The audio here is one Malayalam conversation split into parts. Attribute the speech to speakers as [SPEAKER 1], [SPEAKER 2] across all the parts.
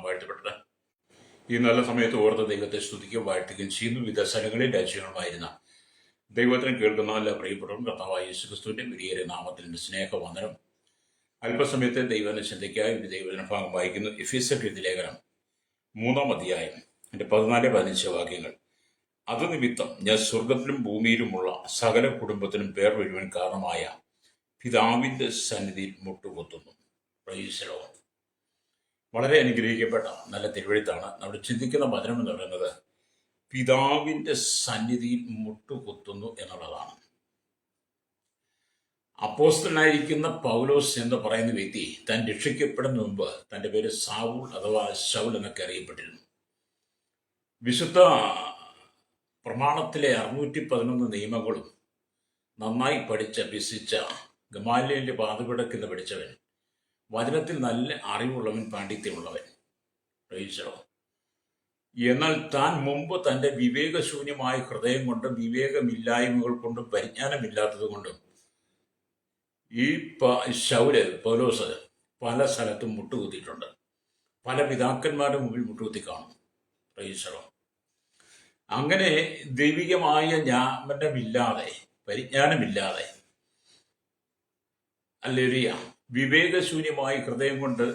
[SPEAKER 1] നാം വാഴ്ത്തപ്പെട്ടത്. ഈ നല്ല സമയത്ത് ഓർത്ത് ദൈവത്തെ സ്തുതിക്കുകയും വാഴ്ത്തുകയും ചെയ്യുന്നു. വിവിധ സ്ഥലങ്ങളിൽ രാജ്യങ്ങളുമായിരുന്ന ദൈവത്തിന് കേൾക്കുന്ന എല്ലാ പ്രിയപ്പെട്ടവരും കർത്താവായ യേശുക്രിസ്തുവിന്റെ വലിയ നാമത്തിൽ സ്നേഹവന്ദനം. അല്പസമയത്തെ ദൈവന ചിന്തയ്ക്കായി ഒരു ദൈവജന ഭാഗം വായിക്കുന്നു. എഫെസ്യർക്ക് ലേഖനം 3-ാം അധ്യായം 14-15 വാക്യങ്ങൾ. അത് നിമിത്തം ഞാൻ സ്വർഗത്തിലും ഭൂമിയിലുമുള്ള സകല കുടുംബത്തിനും പേർ വരുവാൻ കാരണമായ പിതാവിന്റെ സന്നിധിയിൽ മുട്ടുകുത്തുന്നു. Praise the Lord. വളരെ അനുഗ്രഹിക്കപ്പെട്ട നല്ല തിരുവഴുത്താണ്. നമ്മൾ ചിന്തിക്കുന്ന വചനം എന്ന് പറയുന്നത് പിതാവിന്റെ സന്നിധിയിൽ മുട്ടുകുത്തുന്നു എന്നുള്ളതാണ്. അപ്പോസ്തലനായിരിക്കുന്ന പൗലോസ് എന്ന് പറയുന്ന വ്യക്തി താൻ രക്ഷിക്കപ്പെടുന്ന മുമ്പ് തൻ്റെ പേര് സാവൂൾ അഥവാ ശൗൽ എന്നൊക്കെ അറിയപ്പെട്ടിരുന്നു. വിശുദ്ധ പ്രമാണത്തിലെ 611 നിയമങ്ങളും നന്നായി പഠിച്ച അഭ്യസിച്ച ഗമാലിയലിന്റെ പാതപിടക്കിന്ന് പഠിച്ചവൻ, വചനത്തിൽ നല്ല അറിവുള്ളവൻ, പാണ്ഡിത്യമുള്ളവൻ. പ്രൈസോ. എന്നാൽ താൻ മുമ്പ് തൻ്റെ വിവേകശൂന്യമായ ഹൃദയം കൊണ്ടും വിവേകമില്ലായ്മകൾ കൊണ്ടും പരിജ്ഞാനമില്ലാത്തത് കൊണ്ടും ഈ പൗലോസ് പല സ്ഥലത്തും മുട്ടുകുത്തിയിട്ടുണ്ട്. പല പിതാക്കന്മാരുടെ മുമ്പിൽ മുട്ടുകുത്തി കാണും. പ്രൈസോ. അങ്ങനെ ദൈവികമായ ജ്ഞാനമില്ലാതെ, പരിജ്ഞാനമില്ലാതെ, ഹല്ലേലൂയ, വിവേകശൂന്യമായ ഹൃദയം കൊണ്ട്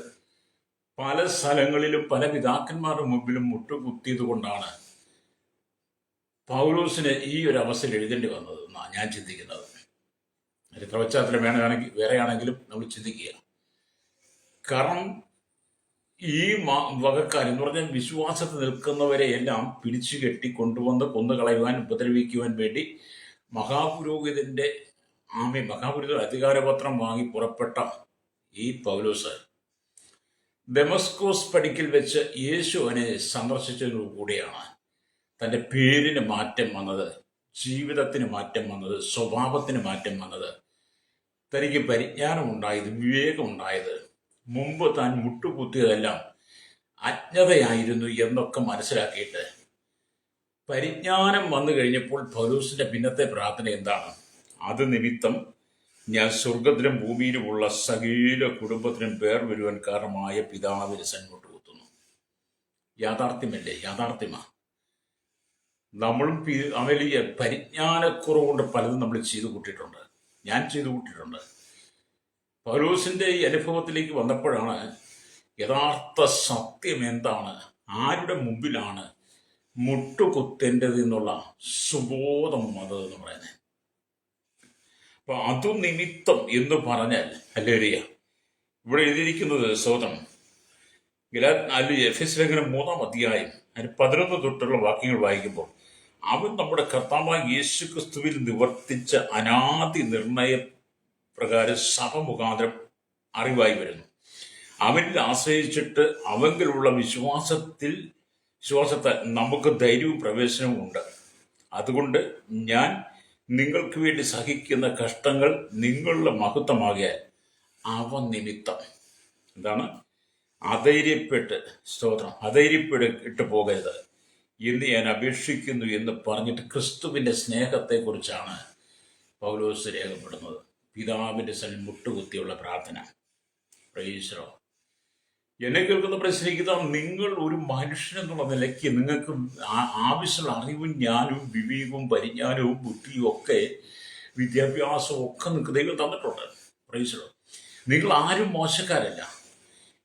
[SPEAKER 1] പല സ്ഥലങ്ങളിലും പല പിതാക്കന്മാരുടെ മുമ്പിലും മുട്ടുകുത്തിയത് കൊണ്ടാണ് പൗലോസിന് ഈ ഒരു അവസ്ഥയിൽ എഴുതേണ്ടി വന്നത് എന്നാണ് ഞാൻ ചിന്തിക്കുന്നത്. ചരിത്ര പശ്ചാത്തലം വേറെയാണെങ്കിലും നമ്മൾ ചിന്തിക്കുക. കാരണം ഈ വകക്കാരെന്ന് പറഞ്ഞാൽ വിശ്വാസത്തിൽ നിൽക്കുന്നവരെ എല്ലാം പിടിച്ചു കെട്ടി കൊണ്ടുവന്ന് കൊന്നുകളയുവാൻ, ഉപദ്രവിക്കുവാൻ വേണ്ടി മഹാപുരോഹിതന്റെ അധികാരപത്രം വാങ്ങി പുറപ്പെട്ട ഈ പൗലോസ് ദമസ്കോസ് പടിക്കൽ വെച്ച് യേശുവിനെ സന്ദർശിച്ചതോടുകൂടിയാണ് തൻ്റെ പേരിന് മാറ്റം വന്നത്, ജീവിതത്തിന് മാറ്റം വന്നത്, സ്വഭാവത്തിന് മാറ്റം വന്നത്, തനിക്ക് പരിജ്ഞാനം ഉണ്ടായത്, വിവേകം ഉണ്ടായത്. മുമ്പ് താൻ മുട്ടുകുത്തിയതെല്ലാം അജ്ഞതയായിരുന്നു എന്നൊക്കെ മനസ്സിലാക്കിയിട്ട് പരിജ്ഞാനം വന്നു കഴിഞ്ഞപ്പോൾ പൗലോസിന്റെ പിന്നത്തെ പ്രാർത്ഥന എന്താണ്? അത് നിമിത്തം ഞാൻ സ്വർഗത്തിലും ഭൂമിയിലുമുള്ള സകല കുടുംബത്തിനും പേർ വരുവാൻ കാരണമായ പിതാവിന് സന്മുട്ട് കുത്തുന്നു. യാഥാർത്ഥ്യമല്ലേ? യാഥാർത്ഥ്യമാ. നമ്മളും വലിയ പരിജ്ഞാനക്കുറവ് കൊണ്ട് പലതും നമ്മൾ ചെയ്തു കൂട്ടിയിട്ടുണ്ട്. ഞാൻ ചെയ്തു കൂട്ടിയിട്ടുണ്ട്. പൗലോസിന്റെ ഈ അനുഭവത്തിലേക്ക് വന്നപ്പോഴാണ് യഥാർത്ഥ സത്യം എന്താണ്, ആരുടെ മുമ്പിലാണ് മുട്ടുകുത്തേണ്ടത് എന്നുള്ള സുബോധം വന്നതെന്ന് പറയുന്നത്. അപ്പൊ അതു നിമിത്തം എന്ന് പറഞ്ഞാൽ ഹല്ലേലൂയ, ഇവിടെ എഴുതിയിരിക്കുന്നത് സ്വതം എഫെസ്യ ലേഖനം 3-ാം അധ്യായം 11 തൊട്ടുള്ള വാക്യങ്ങൾ വായിക്കുമ്പോൾ അവൻ നമ്മുടെ കർത്താവായ യേശുക്രിസ്തുവിൽ നിവർത്തിച്ച അനാദി നിർണയ പ്രകാരം സഭ മുഖാന്തരം അറിവായി വരുന്നു. അവനിൽ ആശ്രയിച്ചിട്ട് അവങ്കിലുള്ള വിശ്വാസത്താൽ നമുക്ക് ധൈര്യവും പ്രവേശനവും ഉണ്ട്. അതുകൊണ്ട് ഞാൻ നിങ്ങൾക്ക് വേണ്ടി സഹിക്കുന്ന കഷ്ടങ്ങൾ നിങ്ങളുടെ മഹത്വമാകിയാൽ അവ നിമിത്തം എന്താണ് അധൈര്യപ്പെട്ട് പോകരുത് എന്ന് ഞാൻ അപേക്ഷിക്കുന്നു എന്ന് പറഞ്ഞിട്ട് ക്രിസ്തുവിന്റെ സ്നേഹത്തെക്കുറിച്ചാണ് പൗലോസ് രേഖപ്പെടുന്നത്. പിതാവിന്റെ സന്നിധിയിൽ മുട്ടുകുത്തിയുള്ള പ്രാർത്ഥന. Praise the Lord. എന്നെ കേൾക്കുന്ന പ്രശ്നിക്കുന്ന നിങ്ങൾ ഒരു മനുഷ്യൻ എന്നുള്ള നിലയ്ക്ക് നിങ്ങൾക്ക് ആവശ്യമുള്ള അറിവും ജ്ഞാനവും വിവേകവും പരിജ്ഞാനവും ബുദ്ധിയും ഒക്കെ വിദ്യാഭ്യാസവും ഒക്കെ നിങ്ങൾക്ക് ദൈവം തന്നിട്ടുണ്ട്. Praise the Lord. നിങ്ങൾ ആരും മോശക്കാരല്ല.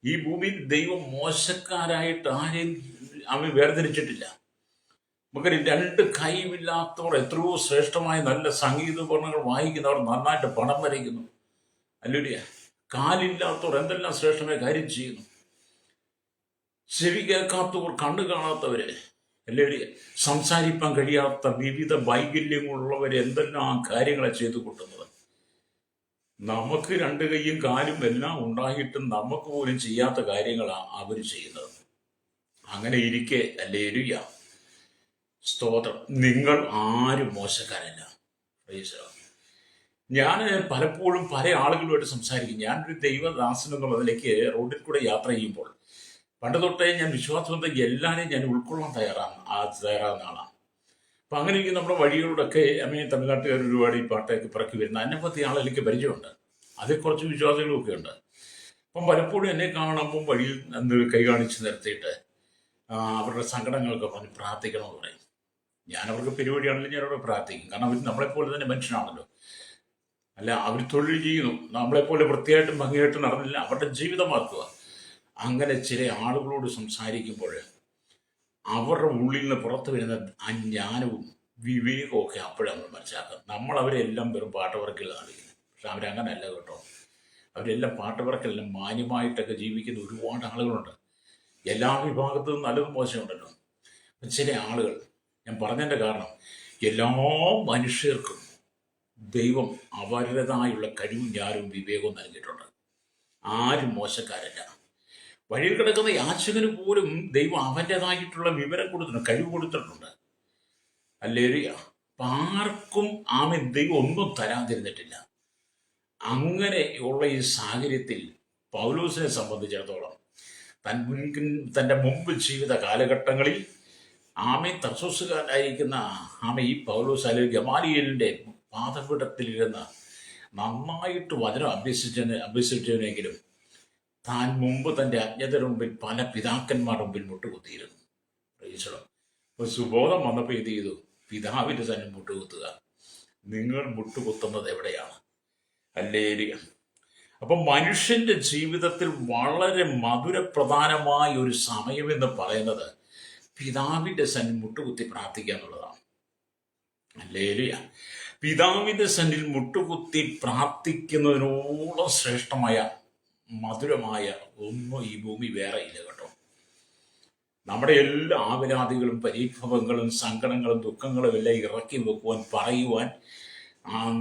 [SPEAKER 1] ഈ ഭൂമിയിൽ ദൈവം മോശക്കാരായിട്ട് ആരെയും അവൻ വേർതിരിച്ചിട്ടില്ല. നമുക്ക് 2 കൈയില്ലാത്തവർ എത്രയോ ശ്രേഷ്ഠമായ നല്ല സംഗീത ഉപകരണങ്ങൾ വായിക്കുന്നവർ നന്നായിട്ട് പണം വരയ്ക്കുന്നു. അല്ലേടിയ. കാലില്ലാത്തവർ എന്തെല്ലാം ശ്രേഷ്ഠമായ കാര്യം ചെയ്യുന്നു. ചെവി കേൾക്കാത്തവർ, കണ്ണു കാണാത്തവര്, അല്ലേടിയ, സംസാരിപ്പാൻ കഴിയാത്ത വിവിധ വൈകല്യങ്ങളുള്ളവർ എന്തെല്ലാം കാര്യങ്ങളെ ചെയ്തു കൂട്ടുന്നത്. നമുക്ക് 2 കൈയും കാലും എല്ലാം ഉണ്ടായിട്ടും നമുക്ക് പോലും ചെയ്യാത്ത കാര്യങ്ങളാണ് അവർ ചെയ്യുന്നത്. അങ്ങനെ ഇരിക്കെ ഹല്ലേലൂയ, സ്തോത്രം, നിങ്ങൾ ആരും മോശക്കാരല്ല. ഞാൻ പലപ്പോഴും പല ആളുകളുമായിട്ട് സംസാരിക്കും. ഞാനൊരു ദൈവദാസൻ എന്നുള്ളതിലേക്ക് റോഡിൽ കൂടെ യാത്ര ചെയ്യുമ്പോൾ പണ്ട് തൊട്ടേ ഞാൻ വിശ്വാസബന്ധ എല്ലാവരെയും ഞാൻ ഉൾക്കൊള്ളാൻ തയ്യാറാകുന്ന ആളാണ്. അപ്പം അങ്ങനെ നമ്മുടെ വഴികളിലൂടെയൊക്കെ തമിഴ്നാട്ടുകാർ ഒരുപാട് ഈ പാട്ടൊക്കെ പിറക്കി വരുന്ന അനവധി ആളെനിക്ക് പരിചയമുണ്ട്. അതിൽ കുറച്ച് വിശ്വാസികളൊക്കെ ഉണ്ട്. അപ്പം പലപ്പോഴും എന്നെ കാണുമ്പോൾ വഴിയിൽ എന്ത് കൈ കാണിച്ച് നിർത്തിയിട്ട് അവരുടെ സങ്കടങ്ങളൊക്കെ പറഞ്ഞ് പ്രാർത്ഥിക്കണമെന്ന് പറയും. ഞാൻ അവർക്ക് പരിപാടിയാണെങ്കിലും ഞാൻ അവരോട് പ്രാർത്ഥിക്കും. കാരണം അവർ നമ്മളെപ്പോലെ തന്നെ മനുഷ്യനാണല്ലോ. അല്ല, അവർ തൊഴിൽ ചെയ്യുന്നു, നമ്മളെപ്പോലെ വൃത്തിയായിട്ടും ഭംഗിയായിട്ടും നടന്നില്ല, അവരുടെ ജീവിതമാക്കുക. അങ്ങനെ ചില ആളുകളോട് സംസാരിക്കുമ്പോൾ അവരുടെ ഉള്ളിൽ നിന്ന് പുറത്തു വരുന്ന ആ ജ്ഞാനവും വിവേകവും ഒക്കെ അപ്പോഴാണ് നമ്മൾ മനസ്സിലാക്കുക. നമ്മൾ അവരെല്ലാം വെറും പാട്ടവർക്കില്ല കാണിക്കുന്നത്. പക്ഷെ അവരങ്ങനല്ല കേട്ടോ. അവരെല്ലാം പാട്ടവർക്കെല്ലാം മാന്യമായിട്ടൊക്കെ ജീവിക്കുന്ന ഒരുപാട് ആളുകളുണ്ട്. എല്ലാ വിഭാഗത്തും നല്ലതും മോശമുണ്ടല്ലോ. ചില ആളുകൾ, ഞാൻ പറഞ്ഞതിൻ്റെ കാരണം, എല്ലാ മനുഷ്യർക്കും ദൈവം അവരുടേതായുള്ള കഴിവും ജ്ഞാനവും വിവേകവും നൽകിയിട്ടുണ്ട്. ആരും മോശക്കാരല്ല. വഴിയിൽ കിടക്കുന്ന യാചകന് പോലും ദൈവം അവൻ്റെതായിട്ടുള്ള വിവരം കൊടുത്തിട്ടുണ്ട്, കഴിവ് കൊടുത്തിട്ടുണ്ട്. അല്ലേറിയ ആർക്കും ദൈവം ഒന്നും തരാതിരുന്നിട്ടില്ല. അങ്ങനെയുള്ള ഈ സാഹചര്യത്തിൽ പൗലോസിനെ സംബന്ധിച്ചിടത്തോളം തൻ്റെ മുമ്പ് ജീവിത കാലഘട്ടങ്ങളിൽ തർസോസുകാരനായിരിക്കുന്ന ഈ പൗലോസ് അല്ലെങ്കിൽ ഗമാലിയേലിൻ്റെ പാദപീഠത്തിലിരുന്ന് നന്നായിട്ട് വചനം അഭ്യസിച്ചവനെങ്കിലും താൻ മുമ്പ് തൻ്റെ അജ്ഞതയുടെ മുമ്പിൽ പല പിതാക്കന്മാരുടെ മുമ്പിൽ മുട്ടുകുത്തിയിരുന്നു. അപ്പോൾ സുബോധം വന്നപ്പോൾ ഇത് ചെയ്തു, പിതാവിൻ്റെ തന്നെ മുട്ടുകുത്തുക. നിങ്ങൾ മുട്ടുകുത്തുന്നത് എവിടെയാണ്? ഹല്ലേലൂയ. അപ്പം മനുഷ്യന്റെ ജീവിതത്തിൽ വളരെ മധുരപ്രധാനമായ ഒരു സമയമെന്ന് പറയുന്നത് പിതാവിൻ്റെ സന്നിൽ മുട്ടുകുത്തി പ്രാർത്ഥിക്കുക എന്നുള്ളതാണ്. ഹല്ലേലൂയ. പിതാവിൻ്റെ സന്നിൽ മുട്ടുകുത്തി പ്രാർത്ഥിക്കുന്നതിനോളം ശ്രേഷ്ഠമായ മധുരമായ ഒന്നും ഈ ഭൂമി വേറെ ഇല്ല കേട്ടോ. നമ്മുടെ എല്ലാ ആവലാദികളും പരിഭവങ്ങളും സങ്കടങ്ങളും ദുഃഖങ്ങളും എല്ലാം ഇറക്കി വെക്കുവാൻ, പറയുവാൻ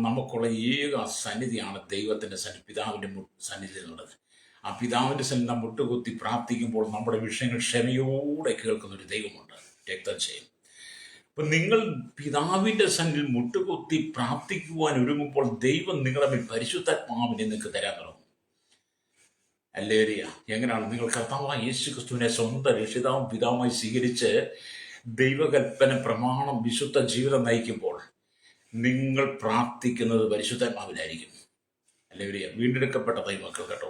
[SPEAKER 1] നമുക്കുള്ള ഏക സന്നിധിയാണ് ദൈവത്തിൻ്റെ സന്നിധി, പിതാവിൻ്റെ സന്നിധി എന്നുള്ളത്. ആ പിതാവിൻ്റെ സന്നിധി നാം മുട്ടുകുത്തി പ്രാർത്ഥിക്കുമ്പോൾ നമ്മുടെ വിഷയങ്ങൾ ക്ഷമയോടെ കേൾക്കുന്നൊരു ദൈവമുണ്ട്, രക്തം ചെയ്യും. അപ്പം നിങ്ങൾ പിതാവിൻ്റെ സന്നിധിയിൽ മുട്ടുകുത്തി പ്രാർത്ഥിക്കുവാൻ ഒരുങ്ങുമ്പോൾ ദൈവം നിങ്ങളുടെ മേൽ പരിശുദ്ധാത്മാവിനെ നിങ്ങൾക്ക് തരാൻ തുടങ്ങും. ഹല്ലേലൂയ. എങ്ങനെയാണ്? നിങ്ങൾ കർത്താവായ യേശു ക്രിസ്തുവിനെ സ്വന്തം രക്ഷിതാവും പിതാവുമായി സ്വീകരിച്ച് ദൈവകൽപ്പന പ്രമാണം വിശുദ്ധ ജീവിതം നയിക്കുമ്പോൾ നിങ്ങൾ പ്രാർത്ഥിക്കുന്നത് പരിശുദ്ധാത്മാവിനായിരിക്കും. ഹല്ലേലൂയ. വീണ്ടെടുക്കപ്പെട്ട ദൈവമക്കൾ കേട്ടോ.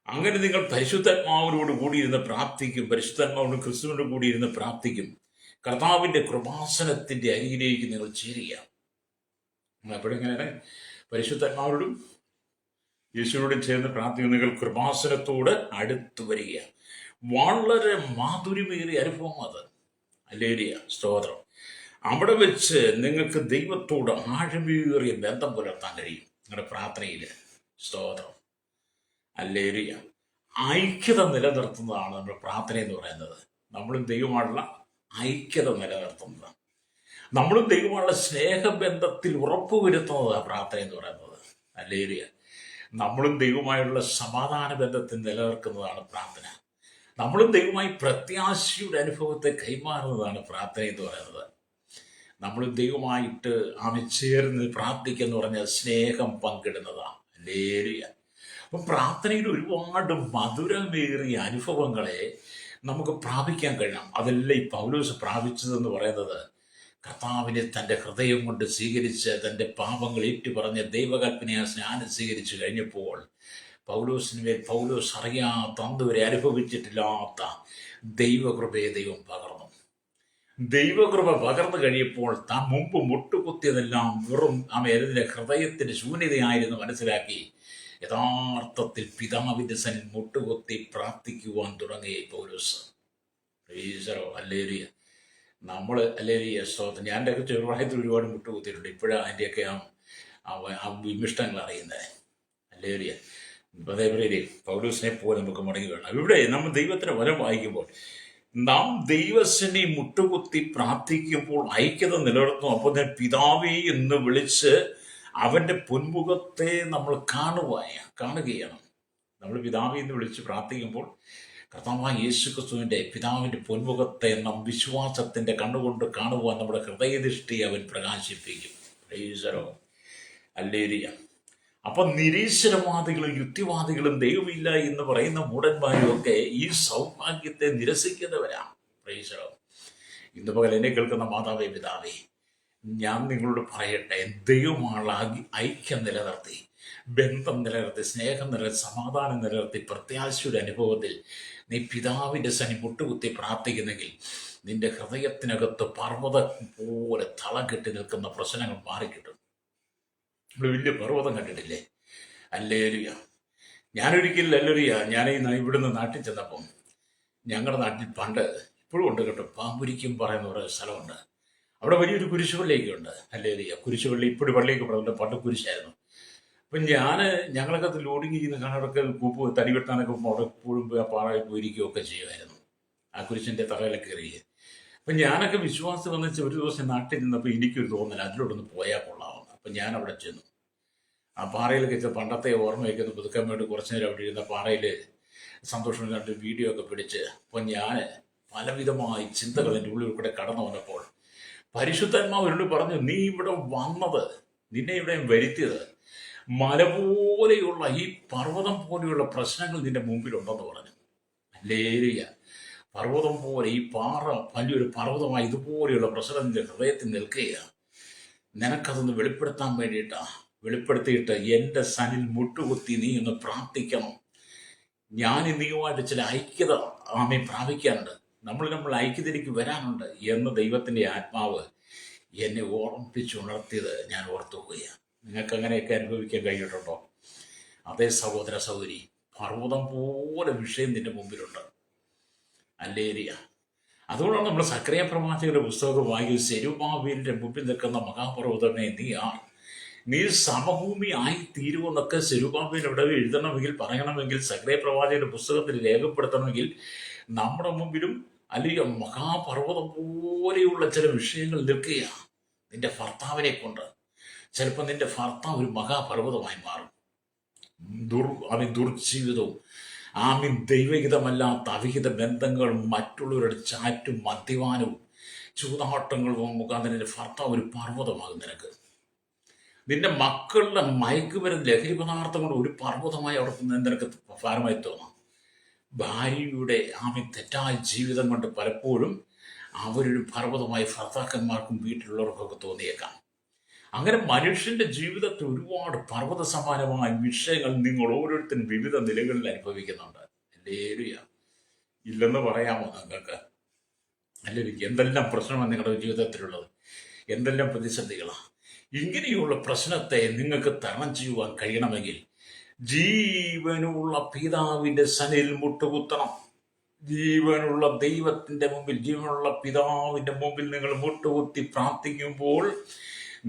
[SPEAKER 1] അങ്ങനെ നിങ്ങൾ പരിശുദ്ധാത്മാവിനോട് കൂടിയിരുന്ന് പ്രാർത്ഥിക്കും, പരിശുദ്ധാത്മാവിനോട് ക്രിസ്തുവിനോട് കൂടിയിരുന്ന് പ്രാർത്ഥിക്കും. കർത്താവിൻ്റെ കൃപാസനത്തിൻ്റെ അരികിലേക്ക് നിങ്ങൾ ചേരുക. എപ്പോഴെങ്ങനെയാണ്? പരിശുദ്ധാത്മാവോടും യേശുവിനോടും ചേർന്ന് പ്രാർത്ഥിക്കുന്ന നിങ്ങൾ കൃപാസനത്തോട് അടുത്തു വരിക. വളരെ മാധുര്യമേറിയ അനുഭവം അത്. ഹല്ലേലൂയ, സ്തോത്രം. അവിടെ വെച്ച് നിങ്ങൾക്ക് ദൈവത്തോട് ആഴമേറിയ ബന്ധം പുലർത്താൻ കഴിയും നിങ്ങളുടെ പ്രാർത്ഥനയിൽ. സ്തോത്രം. ഹല്ലേലൂയ. ഐക്യത നിലനിർത്തുന്നതാണ് നമ്മുടെ പ്രാർത്ഥന എന്ന് പറയുന്നത്. നമ്മളും ദൈവമായുള്ള ഐക്യത നിലനിർത്തുന്നതാണ്. നമ്മളും ദൈവമായുള്ള സ്നേഹബന്ധത്തിൽ ഉറപ്പുവരുത്തുന്നതാണ് പ്രാർത്ഥന എന്ന് പറയുന്നത്. ഹല്ലേലൂയ. നമ്മളും ദൈവമായുള്ള സമാധാന ബന്ധത്തിൽ നിലനിർത്തുന്നതാണ് പ്രാർത്ഥന. നമ്മളും ദൈവമായി പ്രത്യാശയുടെ അനുഭവത്തെ കൈമാറുന്നതാണ് പ്രാർത്ഥന എന്ന് പറയുന്നത്. നമ്മൾ ദൈവമായിട്ട് ചേർന്ന് പ്രാർത്ഥിക്കുക എന്ന് പറഞ്ഞാൽ സ്നേഹം പങ്കിടുന്നതാണ്. ഹല്ലേലൂയ. അപ്പം പ്രാർത്ഥനയിൽ ഒരുപാട് മധുരമേറിയ അനുഭവങ്ങളെ നമുക്ക് പ്രാപിക്കാൻ കഴിയണം. അതെല്ലാം ഈ പൗലോസ് പ്രാപിച്ചതെന്ന് പറയുന്നത് കർത്താവിനെ തൻ്റെ ഹൃദയം കൊണ്ട് സ്വീകരിച്ച് തൻ്റെ പാപങ്ങൾ ഏറ്റുപറഞ്ഞ് ദൈവകൽപ്പനയെ സ്നാനം സ്വീകരിച്ചു കഴിഞ്ഞപ്പോൾ പൗലോസിനുമേൽ പൗലോസ് അറിയാത്ത അന്നുവരെ അനുഭവിച്ചിട്ടില്ലാത്ത ദൈവകൃപയെ ദൈവം പകർന്നു. ദൈവകൃപ പകർന്നു കഴിയപ്പോൾ താൻ മുമ്പ് മുട്ടുകുത്തിയതെല്ലാം വെറും അതിൻ്റെ ഹൃദയത്തിൻ്റെ ശൂന്യതയായിരുന്നു മനസ്സിലാക്കി യഥാർത്ഥത്തിൽ പിതാവിൻ്റെ സന്നിധിയിൽ മുട്ടുകുത്തി പ്രാർത്ഥിക്കുവാൻ തുടങ്ങിയ പൗലോസ്. ഹല്ലേലൂയ. നമ്മൾ ഹല്ലേലൂയ, സ്തോത്രം. ഞാൻ എൻ്റെ ചെറുപ്രായത്തിൽ ഒരുപാട് മുട്ടുകുത്തിയിട്ടുണ്ട്. ഇപ്പോഴാണ് അതിൻ്റെയൊക്കെ ആ വിമിഷ്ടങ്ങൾ അറിയുന്നത്. ഹല്ലേലൂയ. അതേപോലെ പൗലോസിനെ പോലെ നമുക്ക് മടങ്ങി വേണം. ഇവിടെ നമ്മൾ ദൈവത്തിന് വരം വായിക്കുമ്പോൾ നാം ദൈവത്തിനെ മുട്ടുകുത്തി പ്രാർത്ഥിക്കുമ്പോൾ ഐക്യത നിലനിർത്തും. അപ്പോൾ ഞാൻ പിതാവേ എന്ന് വിളിച്ച് അവൻ്റെ പൊന്മുഖത്തെ നമ്മൾ കാണുകയാണ്. നമ്മൾ പിതാവേ എന്ന് വിളിച്ച് പ്രാർത്ഥിക്കുമ്പോൾ കർത്താവായ യേശു ക്രിസ്തുവിൻ്റെ പിതാവിൻ്റെ പൊന്മുഖത്തെ നാം വിശ്വാസത്തിൻ്റെ കണ്ണുകൊണ്ട് കാണുവാൻ നമ്മുടെ ഹൃദയദൃഷ്ടി അവൻ പ്രകാശിപ്പിക്കും. ഹല്ലേലൂയ. അപ്പം നിരീശ്വരവാദികളും യുക്തിവാദികളും ദൈവമില്ല എന്ന് പറയുന്ന മൂഢന്മാരും ഒക്കെ ഈ സൗഭാഗ്യത്തെ നിരസിക്കുന്നവരാണ്. പ്രൈസറോ. ഇന്ന് പകൽ എന്നെ കേൾക്കുന്ന മാതാവേ, പിതാവേ, ഞാൻ നിങ്ങളോട് പറയട്ടെ, ദൈവമുള്ള ഐക്യം നിലനിർത്തി ബന്ധം നിലനിർത്തി, സ്നേഹം നിലനിർത്തി, സമാധാനം നിലനിർത്തി, പ്രത്യാശയുടെ അനുഭവത്തിൽ നീ പിതാവിൻ്റെ സനി മുട്ടുകുത്തി പ്രാർത്ഥിക്കുന്നെങ്കിൽ നിന്റെ ഹൃദയത്തിനകത്ത് പർവ്വതം പോലെ തളം കെട്ടി നിൽക്കുന്ന പ്രശ്നങ്ങൾ മാറിക്കിട്ടും. നമ്മൾ വലിയ പർവ്വതം കണ്ടിട്ടില്ലേ? ഹല്ലേലൂയ. ഞാൻ ഇവിടുന്ന് നാട്ടിൽ ചെന്നപ്പം ഞങ്ങളുടെ നാട്ടിൽ പണ്ട് ഇപ്പോഴും ഉണ്ട് കേട്ടോ, പാമ്പുരിക്കും പറയുന്ന ഒരു സ്ഥലമുണ്ട്. അവിടെ വലിയൊരു കുരിശുപള്ളിയൊക്കെ ഉണ്ട്. ഹല്ലേലൂയ. കുരിശുപള്ളി ഇപ്പോഴും പള്ളിയൊക്കെ പറയുന്നത് പണ്ട് കുരിശായിരുന്നു. അപ്പം ഞങ്ങളൊക്കെ ലോഡിങ് ചെയ്യുന്ന കാണാറൊക്കെ കൂപ്പ് തടി വെട്ടാനൊക്കെ അവിടെ എപ്പോഴും പാറയിൽ പോയിരിക്കുകയൊക്കെ ചെയ്യുമായിരുന്നു, ആ കുരിശിൻ്റെ തറയിലൊക്കെ കയറി. അപ്പം ഞാനൊക്കെ വിശ്വാസം വന്നിച്ച് ഒരു ദിവസം നാട്ടിൽ നിന്നപ്പോൾ എനിക്കൊരു തോന്നൽ അതിലൂടെ പോയാൽ കൊള്ളാമെന്ന്. അപ്പം ഞാൻ അവിടെ ചെന്നു. ആ പാറയിലൊക്കെ പണ്ടത്തെ ഓർമ്മയൊക്കെ ഒന്ന് പുതുക്കാൻ വേണ്ടി കുറച്ച് നേരം അവിടെ ഇരുന്ന പാറയിൽ സന്തോഷം കണ്ട് വീഡിയോ ഒക്കെ പിടിച്ച്. അപ്പോൾ ഞാൻ പലവിധമായ ചിന്തകൾ എൻ്റെ ഉള്ളിൽ കൂടെ കടന്നു വന്നപ്പോൾ പരിശുദ്ധാത്മാവ് പറഞ്ഞു, നീ ഇവിടെ വന്നത്, നിന്നെ ഇവിടെ വരുത്തിയത് മല പോലെയുള്ള ഈ പർവ്വതം പോലെയുള്ള പ്രശ്നങ്ങൾ നിന്റെ മുമ്പിലുണ്ടെന്ന് പറഞ്ഞു. ഹല്ലേലൂയ. പർവ്വതം പോലെ ഈ പാറ വലിയൊരു പർവ്വതമായി ഇതുപോലെയുള്ള പ്രശ്നം നിന്റെ ഹൃദയത്തിൽ നിൽക്കുകയാണ്. നിനക്കതൊന്ന് വെളിപ്പെടുത്താൻ വേണ്ടിയിട്ടാണ്. വെളിപ്പെടുത്തിയിട്ട് എൻ്റെ സനിൽ മുട്ടുകുത്തി നീ ഒന്ന് പ്രാർത്ഥിക്കണം. ഞാൻ നീയുമായിട്ട് ചില ഐക്യത പ്രാപിക്കാനുണ്ട്, നമ്മൾ ഐക്യതയിലേക്ക് വരാനുണ്ട് എന്ന് ദൈവത്തിൻ്റെ ആത്മാവ് എന്നെ ഓർമ്മിപ്പിച്ചുണർത്തിയത് ഞാൻ ഓർത്തു പോവുകയാണ്. നിങ്ങൾക്ക് അങ്ങനെയൊക്കെ അനുഭവിക്കാൻ കഴിഞ്ഞിട്ടുണ്ടോ? അതേ സഹോദര സഹോദരി, പർവ്വതം പോലെ വിഷയം നിന്റെ മുമ്പിലുണ്ട്. ഹല്ലേലൂയ. അതുകൊണ്ടാണ് നമ്മൾ സക്കറിയ പ്രവാചകന്റെ പുസ്തകം വായിക്കും, സെരുബാബേലിന്റെ മുമ്പിൽ നിൽക്കുന്ന മഹാപർവ്വതമേ നീ സമഭൂമി ആയി തീരുമെന്നൊക്കെ സെരുബാബേൽ ഇവിടെ എഴുതണമെങ്കിൽ, പറയണമെങ്കിൽ, സക്കറിയ പ്രവാചകന്റെ പുസ്തകത്തിൽ രേഖപ്പെടുത്തണമെങ്കിൽ നമ്മുടെ മുമ്പിലും അല്ലെങ്കിൽ മഹാപർവ്വതം പോലെയുള്ള ചില വിഷയങ്ങൾ നിൽക്കുകയാണ്. നിന്റെ ഭർത്താവിനെ കൊണ്ട് ചിലപ്പോൾ നിന്റെ ഭർത്താവ് ഒരു മഹാപർവ്വതമായി മാറും. ദുർജീവിതവും ദൈവഹിതമല്ലാത്ത അവിഹിത ബന്ധങ്ങളും മറ്റുള്ളവരുടെ ചാറ്റും മദ്യപാനവും ചൂതാട്ടങ്ങളും മുഖാന്തരം നിന്റെ ഭർത്താവ് ഒരു പർവ്വതമാകും നിനക്ക്. നിന്റെ മക്കളുടെ മയക്കുമരുന്ന് ലഹരി പദാർത്ഥം കൊണ്ട് ഒരു പർവ്വതമായി അവിടെ നിനക്ക് ഭാരമായി തോന്നാം. ഭാര്യയുടെ തെറ്റായ ജീവിതം കൊണ്ട് പലപ്പോഴും അവരൊരു പർവ്വതമായി ഭർത്താക്കന്മാർക്കും വീട്ടിലുള്ളവർക്കൊക്കെ തോന്നിയേക്കാം. അങ്ങനെ മനുഷ്യന്റെ ജീവിതത്തിൽ ഒരുപാട് പർവ്വത സമാനമായ വിഷയങ്ങൾ നിങ്ങൾ ഓരോരുത്തരും വിവിധ നിലകളിൽ അനുഭവിക്കുന്നുണ്ട്. ഹല്ലേലൂയ. ഇല്ലെന്ന് പറയാമോ നിങ്ങൾക്ക്? അല്ലെങ്കിൽ എന്തെല്ലാം പ്രശ്നമാണ് നിങ്ങളുടെ ജീവിതത്തിലുള്ളത്? എന്തെല്ലാം പ്രതിസന്ധികളാണ്? ഇങ്ങനെയുള്ള പ്രശ്നത്തെ നിങ്ങൾക്ക് തരണം ചെയ്യുവാൻ കഴിയണമെങ്കിൽ ജീവനുള്ള പിതാവിന്റെ സന്നിധിയിൽ മുട്ടുകുത്തണം. ജീവനുള്ള ദൈവത്തിന്റെ മുമ്പിൽ, ജീവനുള്ള പിതാവിന്റെ മുമ്പിൽ നിങ്ങൾ മുട്ടുകുത്തി പ്രാർത്ഥിക്കുമ്പോൾ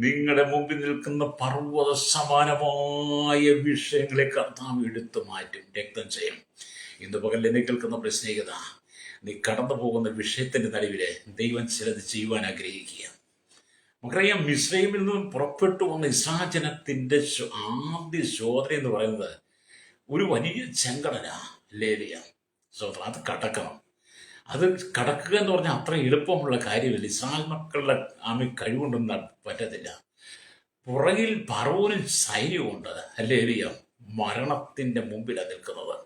[SPEAKER 1] നിങ്ങളുടെ മുമ്പിൽ നിൽക്കുന്ന പർവ്വത സമാനമായ വിഷയങ്ങളെ കർത്താവ് എടുത്തു മാറ്റും, രക്തം ചെയ്യും. ഇന്ന് പകൽ എന്നെ കേൾക്കുന്ന പ്രശ്നീകത, നീ കടന്നു പോകുന്ന വിഷയത്തിന്റെ നടുവില് ദൈവം ചിലത് ചെയ്യുവാൻ ആഗ്രഹിക്കുക. നമുക്കറിയാം, മിസ്രൈമിൽ നിന്നും പുറപ്പെട്ടു വന്ന ഇസ്രായേൽ ജനത്തിന്റെ ആദ്യ ശോധന എന്ന് പറയുന്നത് ഒരു വലിയ ചെങ്കടല, ഹല്ലേലൂയ. സ്തോത്രം. അത് കടക്കണം. അത് കടക്കുക എന്ന് പറഞ്ഞാൽ അത്ര എളുപ്പമുള്ള കാര്യമില്ല. ഇസ്രായേൽ മക്കളുടെ കഴിവുകൊണ്ടൊന്നും പറ്റത്തില്ല. പുറകിൽ ഫറവോനും സൈന്യമുണ്ട്. ഹല്ലേലൂയ. മരണത്തിന്റെ മുമ്പിലാണ് നിൽക്കുന്നത്.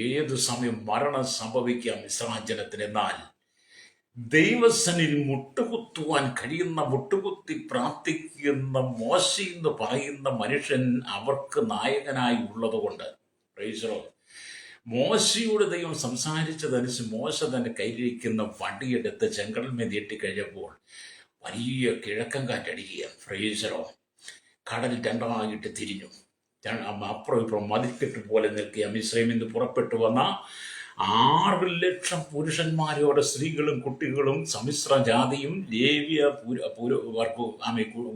[SPEAKER 1] ഏതു സമയം മരണം സംഭവിക്കാം ഇസ്രായേൽ ജനത്തിന്. എന്നാൽ ദൈവസനിൽ മുട്ടുകുത്തുവാൻ കഴിയുന്ന, മുട്ടുകുത്തി പ്രാർത്ഥിക്കുന്ന മോശെ എന്ന് പറയുന്ന മനുഷ്യൻ അവർക്ക് നായകനായി ഉള്ളത് കൊണ്ട്, മോശയോട് ദൈവം സംസാരിച്ചതനുസരിച്ച് മോശ തന്നെ കയ്യിലിരിക്കുന്ന വടിയെടുത്ത് ചെങ്കടൽമേൽ നീട്ടിക്കഴിഞ്ഞപ്പോൾ വലിയ കിഴക്കൻ കാറ്റടിക്കുക. ഫ്രൈസറോ, കടൽ രണ്ടായിട്ട് തിരിഞ്ഞു. അപ്പുറം ഇപ്പുറം മതിക്കെട്ട് പോലെ നിൽക്കുക. മിസ്രൈമിൽ നിന്ന് പുറപ്പെട്ടു വന്ന 6 ലക്ഷം പുരുഷന്മാരോടെ സ്ത്രീകളും കുട്ടികളും സമ്മിശ്ര ജാതിയും ലേവ്യ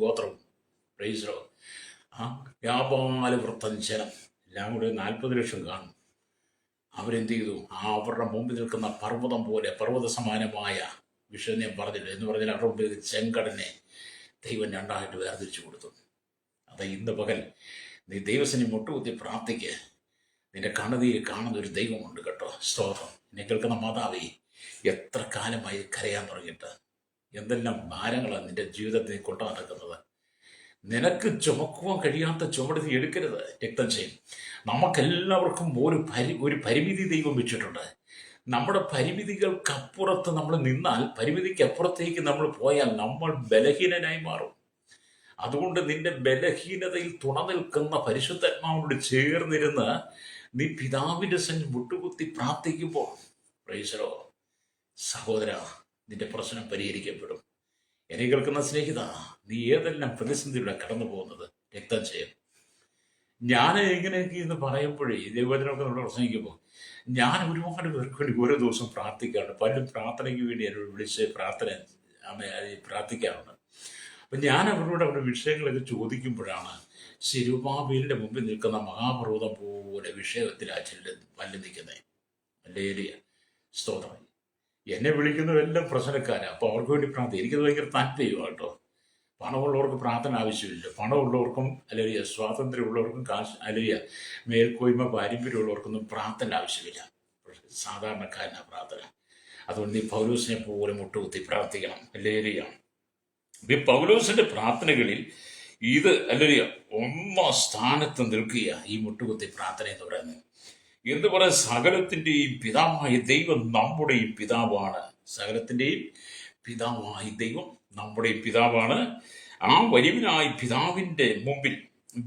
[SPEAKER 1] ഗോത്രവും, ഫ്രൈസറോ, വ്യാപാല വൃത്തം ജനം എല്ലാം കൂടെ 40 ലക്ഷം കാണും. അവരെന്ത് ചെയ്തു? അവരുടെ മുമ്പിൽ നിൽക്കുന്ന പർവ്വതം പോലെ, പർവ്വത സമാനമായ വിഷയം ഞാൻ പറഞ്ഞില്ല എന്ന് പറഞ്ഞാൽ അവരുടെ മുമ്പിൽ ചെങ്കടനെ ദൈവം രണ്ടായിട്ട് വേർതിരിച്ചു കൊടുത്തു. അത് ഇന്ന് പകൽ നീ ദൈവസന്നിധി മുട്ടുകുത്തി പ്രാർത്ഥിക്ക്. നിന്റെ കണ്ണുനീര് കാണുന്ന ഒരു ദൈവമുണ്ട് കേട്ടോ. സ്തോത്രം. എന്നെ കേൾക്കുന്ന മാതാവേ, എത്ര കാലമായി കരയാൻ തുടങ്ങിയിട്ട്? എന്തെല്ലാം ഭാരങ്ങളാണ് നിന്റെ ജീവിതത്തിൽ കൊണ്ടു നടക്കുന്നത്? നിനക്ക് ചുമക്കുവാൻ കഴിയാത്ത ചുമട് നീ എടുക്കരുത്, രക്തം ചെയ്യും. നമുക്കെല്ലാവർക്കും ഒരു പരിമിതി ദൈവം വെച്ചിട്ടുണ്ട്. നമ്മുടെ പരിമിതികൾക്കപ്പുറത്ത് നമ്മൾ നിന്നാൽ, പരിമിതിക്കപ്പുറത്തേക്ക് നമ്മൾ പോയാൽ നമ്മൾ ബലഹീനനായി മാറും. അതുകൊണ്ട് നിന്റെ ബലഹീനതയിൽ തുണ നിൽക്കുന്ന പരിശുദ്ധാത്മാവിനോട് ചേർന്നിരുന്ന് നീ പിതാവിന്റെ സന്നിധി മുട്ടുകുത്തി പ്രാർത്ഥിക്കുമ്പോൾ പ്രൈസലോ സഹോദര, നിന്റെ പ്രശ്നം പരിഹരിക്കപ്പെടും. എന്നെ കേൾക്കുന്ന സ്നേഹിത, നീ ഏതെല്ലാം പ്രതിസന്ധിയിലൂടെ കടന്നു പോകുന്നത് രക്തം ചെയ്യും. ഞാൻ എങ്ങനെയൊക്കെ എന്ന് പറയുമ്പോഴേ ദൈവവചനമൊക്കെ നമ്മൾ പ്രസംഗിക്കുമ്പോൾ ഞാൻ ഒരുപാട് പേർക്ക് വേണ്ടി ഓരോ ദിവസം പ്രാർത്ഥിക്കാറുണ്ട്. പലരും പ്രാർത്ഥനയ്ക്ക് വേണ്ടി എന്നോട് വിളിച്ച് പ്രാർത്ഥിക്കാറുണ്ട്. അപ്പം ഞാൻ അവരുടെ വിഷയങ്ങളൊക്കെ ചോദിക്കുമ്പോഴാണ് സിരുബാബേലിന്റെ മുമ്പിൽ നിൽക്കുന്ന മഹാപർവ്വതം പോലെ വിഷയത്തിലാ പല്ല് നിൽക്കുന്നത്. അല്ലേലിയ സ്തോത്രം. എന്നെ വിളിക്കുന്നവരെല്ലാം പ്രശ്നക്കാരാണ്. അപ്പോൾ അവർക്ക് വേണ്ടി പ്രാർത്ഥന എനിക്കത് ഭയങ്കര താല്പര്യമാണ് കേട്ടോ. പണമുള്ളവർക്ക് പ്രാർത്ഥന ആവശ്യമില്ല. പണമുള്ളവർക്കും അല്ലെങ്കിൽ സ്വാതന്ത്ര്യമുള്ളവർക്കും അല്ലെങ്കിൽ മേൽക്കോയ്മ പാരമ്പര്യമുള്ളവർക്കൊന്നും പ്രാർത്ഥന ആവശ്യമില്ല. സാധാരണക്കാരനാണ് പ്രാർത്ഥന. അതുകൊണ്ട് ഈ പൗലോസിനെ പോലെ മുട്ടുകുത്തി പ്രാർത്ഥിക്കണം. അല്ലേലിയ. ഈ പൗലോസിന്റെ പ്രാർത്ഥനകളിൽ ഇത് അല്ലെങ്കിൽ ഒന്നാം സ്ഥാനത്ത് നിൽക്കുക ഈ മുട്ടുകുത്തി പ്രാർത്ഥന എന്ന് പറയുന്നത്. എന്ത് പറയാൻ, സകലത്തിൻ്റെയും പിതാവായ ദൈവം നമ്മുടെയും പിതാവാണ്. സകലത്തിൻ്റെയും പിതാവായ ദൈവം നമ്മുടെയും പിതാവാണ്. ആ വലിയവനായ പിതാവിൻ്റെ മുമ്പിൽ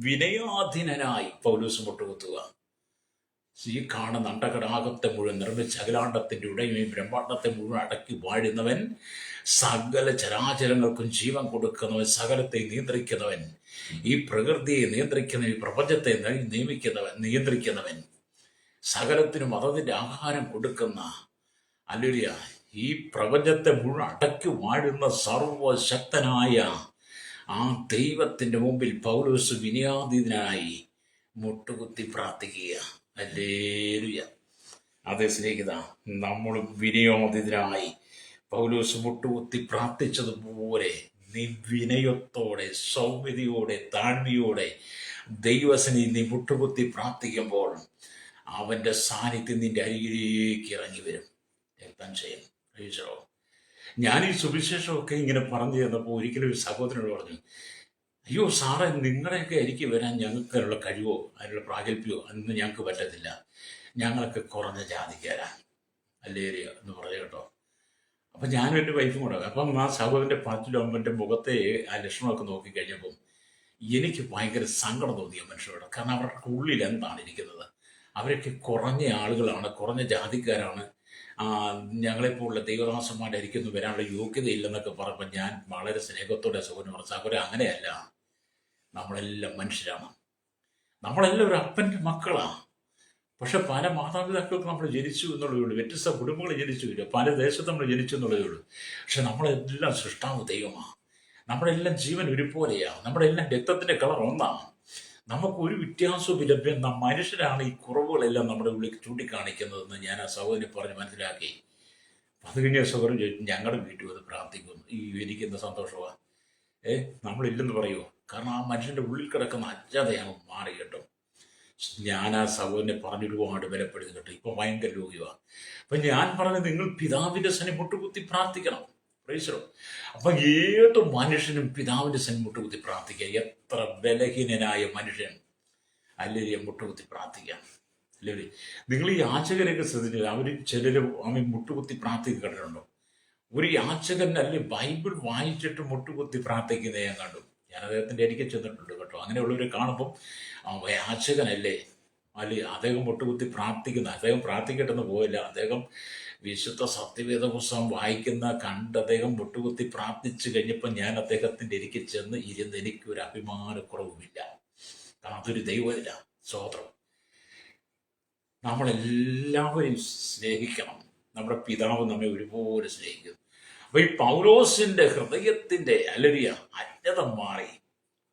[SPEAKER 1] വിനയാധീനനായി പൗലോസ് മുട്ടുകുത്തുക. ഈ കാണുന്ന അണ്ടകടാകത്തെ മുഴുവൻ നിർമ്മിച്ച അഖിലാണ്ടത്തിൻ്റെ ഉടമയും ബ്രഹ്മാണ്ടത്തെ മുഴുവൻ അടക്കി വാഴുന്നവൻ, സകല ചരാചരങ്ങൾക്കും ജീവൻ കൊടുക്കുന്നവൻ, സകലത്തെ നിയന്ത്രിക്കുന്നവൻ, ഈ പ്രകൃതിയെ നിയന്ത്രിക്കുന്നവൻ, ഈ പ്രപഞ്ചത്തെ നിയന്ത്രിക്കുന്നവൻ, സകലത്തിനും അതതിൻ്റെ ആഹാരം കൊടുക്കുന്ന അല്ലേലൂയ ഈ പ്രപഞ്ചത്തെ മുഴുവൻ അടക്കി വാഴുന്ന സർവശക്തനായ ആ ദൈവത്തിൻ്റെ മുമ്പിൽ പൗലോസ് വിനയാതീതനായി മുട്ടുകുത്തി പ്രാർത്ഥിക്കുക. ഹല്ലേലൂയ. അതേ സ്നേഹിത, നമ്മൾ വിനയാതീതനായി പൗലോസ് മുട്ടുകുത്തി പ്രാർത്ഥിച്ചതുപോലെ നീ വിനയത്തോടെ, സൗമ്യതയോടെ, താഴ്മയോടെ ദൈവസന്നിധിയിൽ നീ മുട്ടുകുത്തി പ്രാർത്ഥിക്കുമ്പോൾ അവൻ്റെ സാന്നിധ്യം നിന്റെ അരികിലേക്ക് ഇറങ്ങി വരും. രക്തം ചെയ്യും. ഞാൻ ഈ സുവിശേഷമൊക്കെ ഇങ്ങനെ പറഞ്ഞു തന്നപ്പോൾ ഒരിക്കലും ഒരു സഹോദരനോട് പറഞ്ഞു, അയ്യോ സാറേ, നിങ്ങളുടെയൊക്കെ അരിക്ക് വരാൻ ഞങ്ങൾക്ക് അതിനുള്ള കഴിവോ അതിനുള്ള പ്രാഗൽഭ്യമോ അതൊന്നും ഞങ്ങൾക്ക് പറ്റത്തില്ല, ഞങ്ങളൊക്കെ കുറഞ്ഞ ജാതിക്കാരാണ് അല്ലേരിയ എന്ന് പറഞ്ഞു കേട്ടോ. അപ്പം ഞാനും എൻ്റെ വൈഫും കൂടെ അപ്പം ആ സഹോദരൻ്റെ പാറ്റിലും അമ്മൻ്റെ മുഖത്തെ ആ ലക്ഷണമൊക്കെ നോക്കിക്കഴിഞ്ഞപ്പം എനിക്ക് ഭയങ്കര സങ്കടം തോന്നിയ മനുഷ്യരോട്. കാരണം അവരുടെ ഉള്ളിൽ എന്താണ് ഇരിക്കുന്നത്? അവരൊക്കെ കുറഞ്ഞ ആളുകളാണ്, കുറഞ്ഞ ജാതിക്കാരാണ്, ഞങ്ങളെപ്പോലുള്ള ദൈവദാസന്മാരുടെ ഇരിക്കുന്നു, വരാനുള്ള യോഗ്യതയില്ലെന്നൊക്കെ പറഞ്ഞപ്പോൾ ഞാൻ വളരെ സ്നേഹത്തോടെ സഹോദരൻ പറഞ്ഞു, സഹോദരൻ അങ്ങനെയല്ല, നമ്മളെല്ലാം മനുഷ്യരാണ്, നമ്മളെല്ലാം ഒരു അപ്പൻ്റെ മക്കളാണ്. പക്ഷെ പല മാതാപിതാക്കൾക്ക് നമ്മൾ ജനിച്ചു എന്നുള്ളതേ ഉള്ളൂ, വ്യത്യസ്ത കുടുംബങ്ങൾ ജനിച്ചു വരിക, പല ദേശത്ത് നമ്മൾ ജനിച്ചു എന്നുള്ളതേ ഉള്ളൂ. പക്ഷെ നമ്മളെല്ലാം സൃഷ്ടാവ് ദൈവമാണ്, നമ്മളെല്ലാം ജീവൻ ഒരുപോലെയാണ്, നമ്മളെല്ലാം രക്തത്തിൻ്റെ കളർ ഒന്നാണ്, നമുക്കൊരു വ്യത്യാസവും ഇല്ല. മനുഷ്യരാണ് ഈ കുറവുകളെല്ലാം നമ്മുടെ ഉള്ളിൽ ചൂണ്ടിക്കാണിക്കുന്നതെന്ന് ഞാൻ ആ സഹോദരനെ പറഞ്ഞ് മനസ്സിലാക്കി. അത് കഴിഞ്ഞ സഹോദരൻ ചോദിച്ചു, ഞങ്ങളുടെ വീട്ടിൽ അത് പ്രാർത്ഥിക്കുന്നു, ഈ എനിക്കെന്ത് സന്തോഷമാണ്. നമ്മളില്ലെന്ന് പറയുമോ? കാരണം ആ മനുഷ്യൻ്റെ ഉള്ളിൽ കിടക്കുന്ന അജ്ഞതയാണ് മാറി കേട്ടോ. ഞാൻ ആ സഹോദരനെ പറഞ്ഞ് ഒരുപാട് ബലപ്പെടുത്തി കേട്ടോ. ഇപ്പം ഭയങ്കര രോഗിയാണ്. അപ്പം ഞാൻ പറഞ്ഞത്, നിങ്ങൾ പിതാവിൻ്റെ സന്നിധി മുട്ടുകുത്തി പ്രാർത്ഥിക്കണം. പ്രൈസലോ. അപ്പം ഏത് മനുഷ്യനും പിതാവിൻ്റെ സന്നിധി മുട്ടുകുത്തി പ്രാർത്ഥിക്കുക. എത്ര ബലഹീനനായ മനുഷ്യൻ അല്ലെങ്കിൽ മുട്ടുകുത്തി പ്രാർത്ഥിക്കാം. അല്ലെങ്കിൽ നിങ്ങൾ ഈ യാചകരെയൊക്കെ ശ്രദ്ധിച്ചില്ല, അവർ ചിലർ മുട്ടുകുത്തി പ്രാർത്ഥിക്കുക കണ്ടിട്ടുണ്ടോ? ഒരു യാചകൻ അല്ലെങ്കിൽ ബൈബിൾ വായിച്ചിട്ട് മുട്ടുകുത്തി പ്രാർത്ഥിക്കുന്നത് ഞാൻ കണ്ടു. ഞാൻ അദ്ദേഹത്തിൻ്റെ അരികെ ചെന്നിട്ടുണ്ട് കേട്ടോ. അങ്ങനെയുള്ളവരെ കാണുമ്പം യാചകനല്ലേ അല്ലെങ്കിൽ അദ്ദേഹം മുട്ടുകുത്തി പ്രാർത്ഥിക്കുന്ന, അദ്ദേഹം പ്രാർത്ഥിക്കട്ടെന്ന് പോയില്ല, അദ്ദേഹം വിശുദ്ധ സത്യവേദ പുസ്തകം വായിക്കുന്ന കണ്ട് അദ്ദേഹം മുട്ടുകുത്തി പ്രാർത്ഥിച്ചു കഴിഞ്ഞപ്പോൾ ഞാൻ അദ്ദേഹത്തിൻ്റെ അരികെ ചെന്ന് ഇരുന്ന് എനിക്കൊരു അഭിമാനക്കുറവുമില്ല. കാരണം അതൊരു ദൈവമില്ല. സ്വതന്ത്രം. നമ്മളെല്ലാവരെയും സ്നേഹിക്കണം. നമ്മുടെ പിതാവ് നമ്മെ ഒരുപോലെ സ്നേഹിക്കുന്നു. അപ്പൊ ഈ പൗലോസിന്റെ ഹൃദയത്തിന്റെ അലരിയ അജ്ഞത മാറി,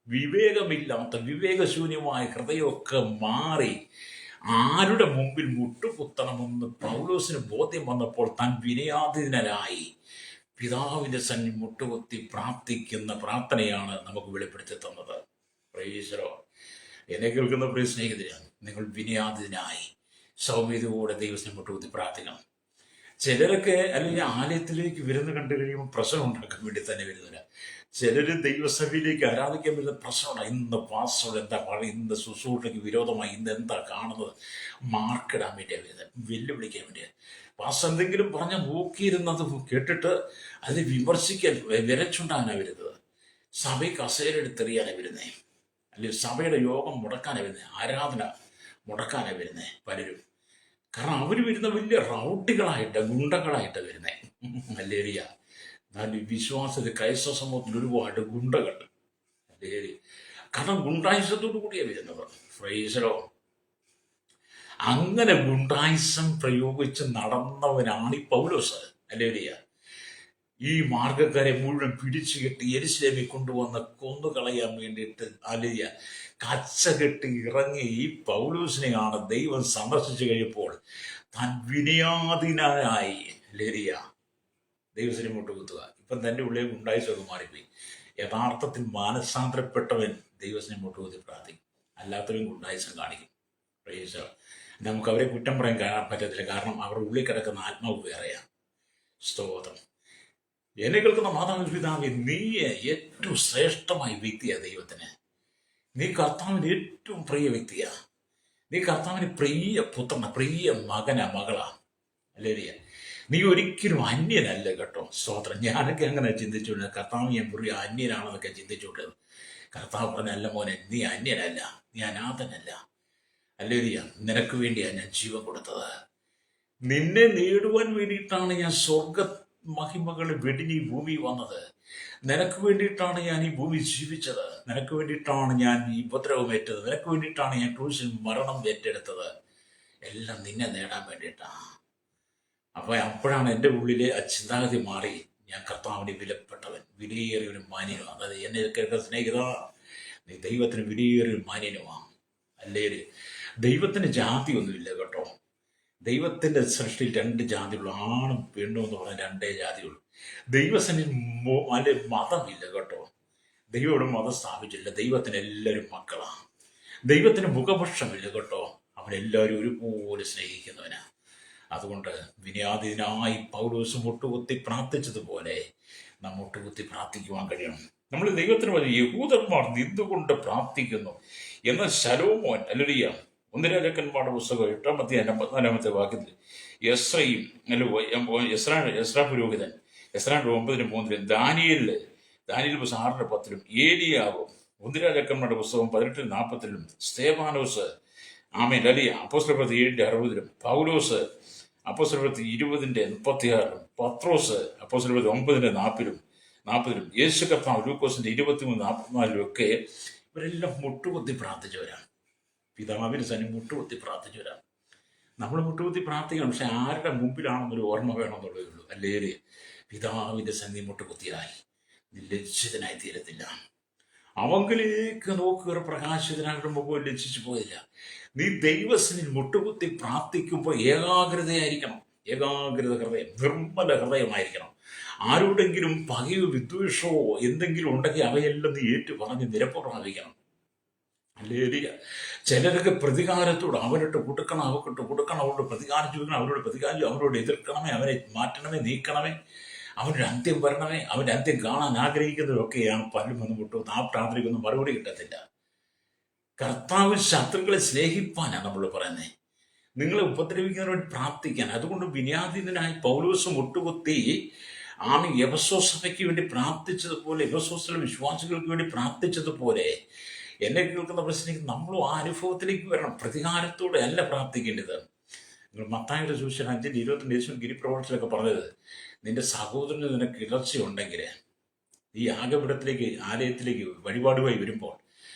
[SPEAKER 1] വിവേകമില്ലാത്ത വിവേകശൂന്യമായ ഹൃദയമൊക്കെ മാറി ആരുടെ മുമ്പിൽ മുട്ടുകുത്തണമെന്ന് പൗലോസിന് ബോധ്യം വന്നപ്പോൾ താൻ വിനയാധീനനായി പിതാവിന്റെ സന്നിധി മുട്ടുകുത്തി പ്രാർത്ഥിക്കുന്ന പ്രാർത്ഥനയാണ് നമുക്ക് വെളിപ്പെടുത്തി തന്നത്. പ്രൈസലോ. എന്നെ കേൾക്കുന്ന പ്രിയ സ്നേഹിതരാണ്, നിങ്ങൾ വിനയാധീനായി സൗമ്യതയോടെ ദൈവത്തിനെ മുട്ടുകുത്തി പ്രാർത്ഥിക്കണം. ചിലരൊക്കെ അല്ലെങ്കിൽ ആലയത്തിലേക്ക് വരുന്ന കണ്ടു കഴിയുമ്പോൾ പ്രശ്നം ഉണ്ടാക്കാൻ വേണ്ടി തന്നെ വരുന്നില്ല. ചിലർ ദൈവസഭയിലേക്ക് ആരാധിക്കാൻ വരുന്ന പ്രശ്നമാണ്. ഇന്ന് പാസ്റ്റർ എന്താ പറയുക, ഇന്ന് ശുശ്രൂഷയ്ക്ക് വിരോധമായി ഇന്ന് എന്താ കാണുന്നത്, മാർക്കിടാൻ വേണ്ടിയാണ് വരുന്നത്, വെല്ലുവിളിക്കാൻ വേണ്ടിയാണ്. പാസ്റ്റർ എന്തെങ്കിലും പറഞ്ഞാൽ നോക്കിയിരുന്നത് കേട്ടിട്ട് അതിനെ വിമർശിക്കാൻ വിരച്ചുണ്ടാകാനാണ് വരുന്നത്. സഭയെ കസേരയെടുത്തെറിയാനാണ് വരുന്നേ, അല്ലെങ്കിൽ സഭയുടെ യോഗം മുടക്കാനാണ് വരുന്നത്, ആരാധന മുടക്കാനാണ് വരുന്നേ പലരും. കാരണം അവർ വരുന്ന വലിയ റൗഡികളായിട്ട്, ഗുണ്ടകളായിട്ട് വരുന്നേ. അല്ലേരിയ. എന്നാൽ വിശ്വാസത്തിൽ ക്രൈസ്തവ സമൂഹത്തിൽ ഒരുപാട് ഗുണ്ടകൾ. അല്ലേരി. കാരണം ഗുണ്ടായുസത്തോടു കൂടിയാണ് വരുന്നത്. ഫ്രൈസലോ. അങ്ങനെ ഗുണ്ടായുസം പ്രയോഗിച്ച് നടന്നവനാണ് ഈ പൗലോസ്. അല്ലേരിയ. ഈ മാർഗക്കാരെ മുഴുവൻ പിടിച്ചു കെട്ടി യെരുശലേമിൽ കൊണ്ടുവന്ന് കൊന്നുകളയാൻ വേണ്ടിയിട്ട് അലിയ കച്ചകെട്ടി ഇറങ്ങി ഈ പൗലോസിനെയാണ് ദൈവം സന്ദർശിച്ചു കഴിയുമ്പോൾ താൻ വിനയാധീനായി ലരിയ ദൈവത്തിന് മുട്ടുകുത്തുക. ഇപ്പം തൻ്റെ ഉള്ളിൽ ഉണ്ടായിച്ചൊക്കെ മാറിപ്പോയി. യഥാർത്ഥത്തിൽ മാനസാന്തരപ്പെട്ടവൻ ദൈവത്തിന് മുട്ടുകുത്തി പ്രാർത്ഥിക്കും, അല്ലാത്തവരും ഉണ്ടായിസം കാണിക്കും. നമുക്ക് അവരെ കുറ്റം പറയാൻ പറ്റത്തില്ല, കാരണം അവരുടെ ഉള്ളിൽ കിടക്കുന്ന ആത്മാവ് വേറെയാണ്. സ്തോത്രം. എന്നെ കേൾക്കുന്ന മാതാവിൻ പിതാവേ, നീ ഏറ്റവും ശ്രേഷ്ഠമായ വ്യക്തിയാണ് ദൈവത്തിന്. നീ കർത്താവിന് ഏറ്റവും പ്രിയ വ്യക്തിയാ. നീ കർത്താവിന് പ്രിയ പുത്രന, പ്രിയ മകനാ, മകളാ. അല്ലേ? നീ ഒരിക്കലും അന്യനല്ല കേട്ടോ. സ്തോത്രം. ഞാനൊക്കെ അങ്ങനെ ചിന്തിച്ചുകൊണ്ട് കർത്താവ് ഞാൻ പ്രിയ അന്യനാണെന്നൊക്കെ ചിന്തിച്ചുകൊണ്ടത്. കർത്താവ് പറഞ്ഞല്ല മോനെ, നീ അന്യനല്ല, നീ അനാഥനല്ല. അല്ലേ? നിനക്ക് വേണ്ടിയാണ് ഞാൻ ജീവൻ കൊടുത്തത്. നിന്നെ നേടുവാൻ വേണ്ടിയിട്ടാണ് ഞാൻ സ്വർഗ മഹിമകൾ വെടിഞ്ഞ് ഈ ഭൂമി വന്നത്. നിനക്ക് വേണ്ടിയിട്ടാണ് ഞാൻ ഈ ഭൂമി ജീവിച്ചത്. നിനക്ക് വേണ്ടിയിട്ടാണ് ഞാൻ ഈ ഉപദ്രവമേറ്റത്. നിനക്ക് വേണ്ടിയിട്ടാണ് ഞാൻ ക്രൂശിൽ മരണം ഏറ്റെടുത്തത്. എല്ലാം നിന്നെ നേടാൻ വേണ്ടിയിട്ടാണ്. അപ്പോഴാണ് എൻ്റെ ഉള്ളിലെ ആ ചിന്താഗതി മാറി. ഞാൻ കർത്താവിന് വിലപ്പെട്ടവൻ, വിലയേറിയ ഒരു മാന്യനും. അതായത് എന്നെ കേൾക്കുന്ന സ്നേഹിത, നീ ദൈവത്തിന് വിലയേറിയ ഒരു മാന്യനുമാണ്. അല്ലേ? ദൈവത്തിന് ജാതിയൊന്നുമില്ല കേട്ടോ. ദൈവത്തിൻ്റെ സൃഷ്ടിയിൽ രണ്ട് ജാതിയുള്ളൂ, ആണും പെണ്ണും എന്ന് പറഞ്ഞാൽ രണ്ടേ ജാതിയുള്ളൂ. ദൈവസനിൽ അല്ലെ മതമില്ല കേട്ടോ. ദൈവം ഇവിടെ മതം സ്ഥാപിച്ചില്ല. ദൈവത്തിന് എല്ലാവരും മക്കളാണ്. ദൈവത്തിന് മുഖപക്ഷമില്ല കേട്ടോ. അവനെല്ലാവരും ഒരുപോലെ സ്നേഹിക്കുന്നവനാ. അതുകൊണ്ട് വിനയാധീനായി പൗലോസ് മുട്ടുകുത്തി പ്രാർത്ഥിച്ചതുപോലെ നാം മുട്ടുകുത്തി പ്രാർത്ഥിക്കുവാൻ കഴിയണം. നമ്മൾ ദൈവത്തിന് പറഞ്ഞ യഹൂദന്മാർ നിന്നുകൊണ്ട് പ്രാർത്ഥിക്കുന്നു എന്ന ശലോമോൻ അല്ലേലൂയ 1 രാജാക്കന്മാരുടെ പുസ്തകം 8-ാം അധ്യായം 54-ാമത്തെ വാക്യത്തിൽ യസ്രയും യസ്രാ പുരോഹിതൻ യസ്രാന്റെ 9:3 ദാനിയേൽ പുസ്തകം 6:10 ഏലിയാവും 1 രാജാക്കന്മാരുടെ പുസ്തകം 18:40 സ്തേഫാനോസ് ആമേൻ അലിയ അപ്പോസ്തലപ്രവൃത്തി 7:60 പൗലോസ് അപ്പോസ്തലപ്രവൃത്തി 20:36 പത്രോസ് അപ്പോസ്തലപ്രവൃത്തി 9:40 യേശു കർത്താവ് ലൂക്കോസിന്റെ 23:44 ഒക്കെ ഇവരെല്ലാം മുട്ടുകുത്തി പ്രാർത്ഥിച്ചവരാണ്. പിതാവിന് സന്നി മുട്ടുകുത്തി പ്രാർത്ഥിച്ചവരാണ്. നമ്മൾ മുട്ടുകുത്തി പ്രാർത്ഥിക്കണം, പക്ഷെ ആരുടെ മുമ്പിലാണെന്നൊരു ഓർമ്മ വേണമെന്നുള്ളതേ ഉള്ളൂ. അല്ലേ? പിതാവിന്റെ സന്നി മുട്ടുകുത്തിയായി നീ ലജ്ജിതനായി തീരത്തില്ല. അവങ്കിലേക്ക് നോക്കുക, പ്രകാശിതനായിട്ട് മുഖം ലജ്ജിച്ചു പോയില്ല. നീ ദൈവസനിൽ മുട്ടുകുത്തി പ്രാർത്ഥിക്കുമ്പോൾ ഏകാഗ്രതയായിരിക്കണം. ഏകാഗ്രത ഹൃദയം, നിർമ്മല ഹൃദയമായിരിക്കണം. ആരോടെങ്കിലും പകയോ വിദ്വേഷമോ എന്തെങ്കിലും ഉണ്ടെങ്കിൽ അവയെല്ലാം നീ ഏറ്റു പറഞ്ഞ് നിരപ്പുറമായിരിക്കണം. അല്ലേ? ചിലരൊക്കെ പ്രതികാരത്തോട് അവനിട്ട് കൊടുക്കണം, അവക്കിട്ട് കൊടുക്കണം, അവരോട് പ്രതികാരം ചോദിക്കണം, അവരോട് പ്രതികാരം, അവരോട് എതിർക്കണമേ, അവനെ മാറ്റണമേ, നീക്കണമേ, അവനൊരു അന്ത്യം വരണമേ, അവൻ്റെ അന്ത്യം കാണാൻ ആഗ്രഹിക്കുന്നതൊക്കെയാണ് പലരും വന്ന് മുട്ടും. ആ പ്രാർത്ഥനയ്ക്കൊന്നും മറുപടി കിട്ടത്തില്ല. കർത്താവ് ശത്രുക്കളെ സ്നേഹിപ്പാനാണ് നമ്മൾ പറയുന്നത്, നിങ്ങളെ ഉപദ്രവിക്കുന്നവരോട് പ്രാർത്ഥിക്കാൻ. അതുകൊണ്ട് വിനയാധീനനായി പൗലോസ് മുട്ടുകുത്തി ആണ് എഫെസോസ് സഭയ്ക്ക് വേണ്ടി പ്രാർത്ഥിച്ചതുപോലെ, എഫെസോസിലെ വിശ്വാസികൾക്ക് വേണ്ടി പ്രാർത്ഥിച്ചതുപോലെ എന്നെ കേൾക്കുന്ന പ്രശ്നം നമ്മളും ആ അനുഭവത്തിലേക്ക് വരണം. പ്രതികാരത്തോടെ അല്ല പ്രാർത്ഥിക്കേണ്ടത്. നിങ്ങൾ മത്തായിയുടെ സുവിശേഷം 5:22 യേശു ഗിരിപ്രവർത്തനത്തിലൊക്കെ പറഞ്ഞത്, നിന്റെ സഹോദരന് നിനക്ക് ഇടർച്ചയുണ്ടെങ്കിൽ ഈ യാഗപീഠത്തിലേക്ക്, ആലയത്തിലേക്ക് വഴിപാടുമായി വരുമ്പോൾ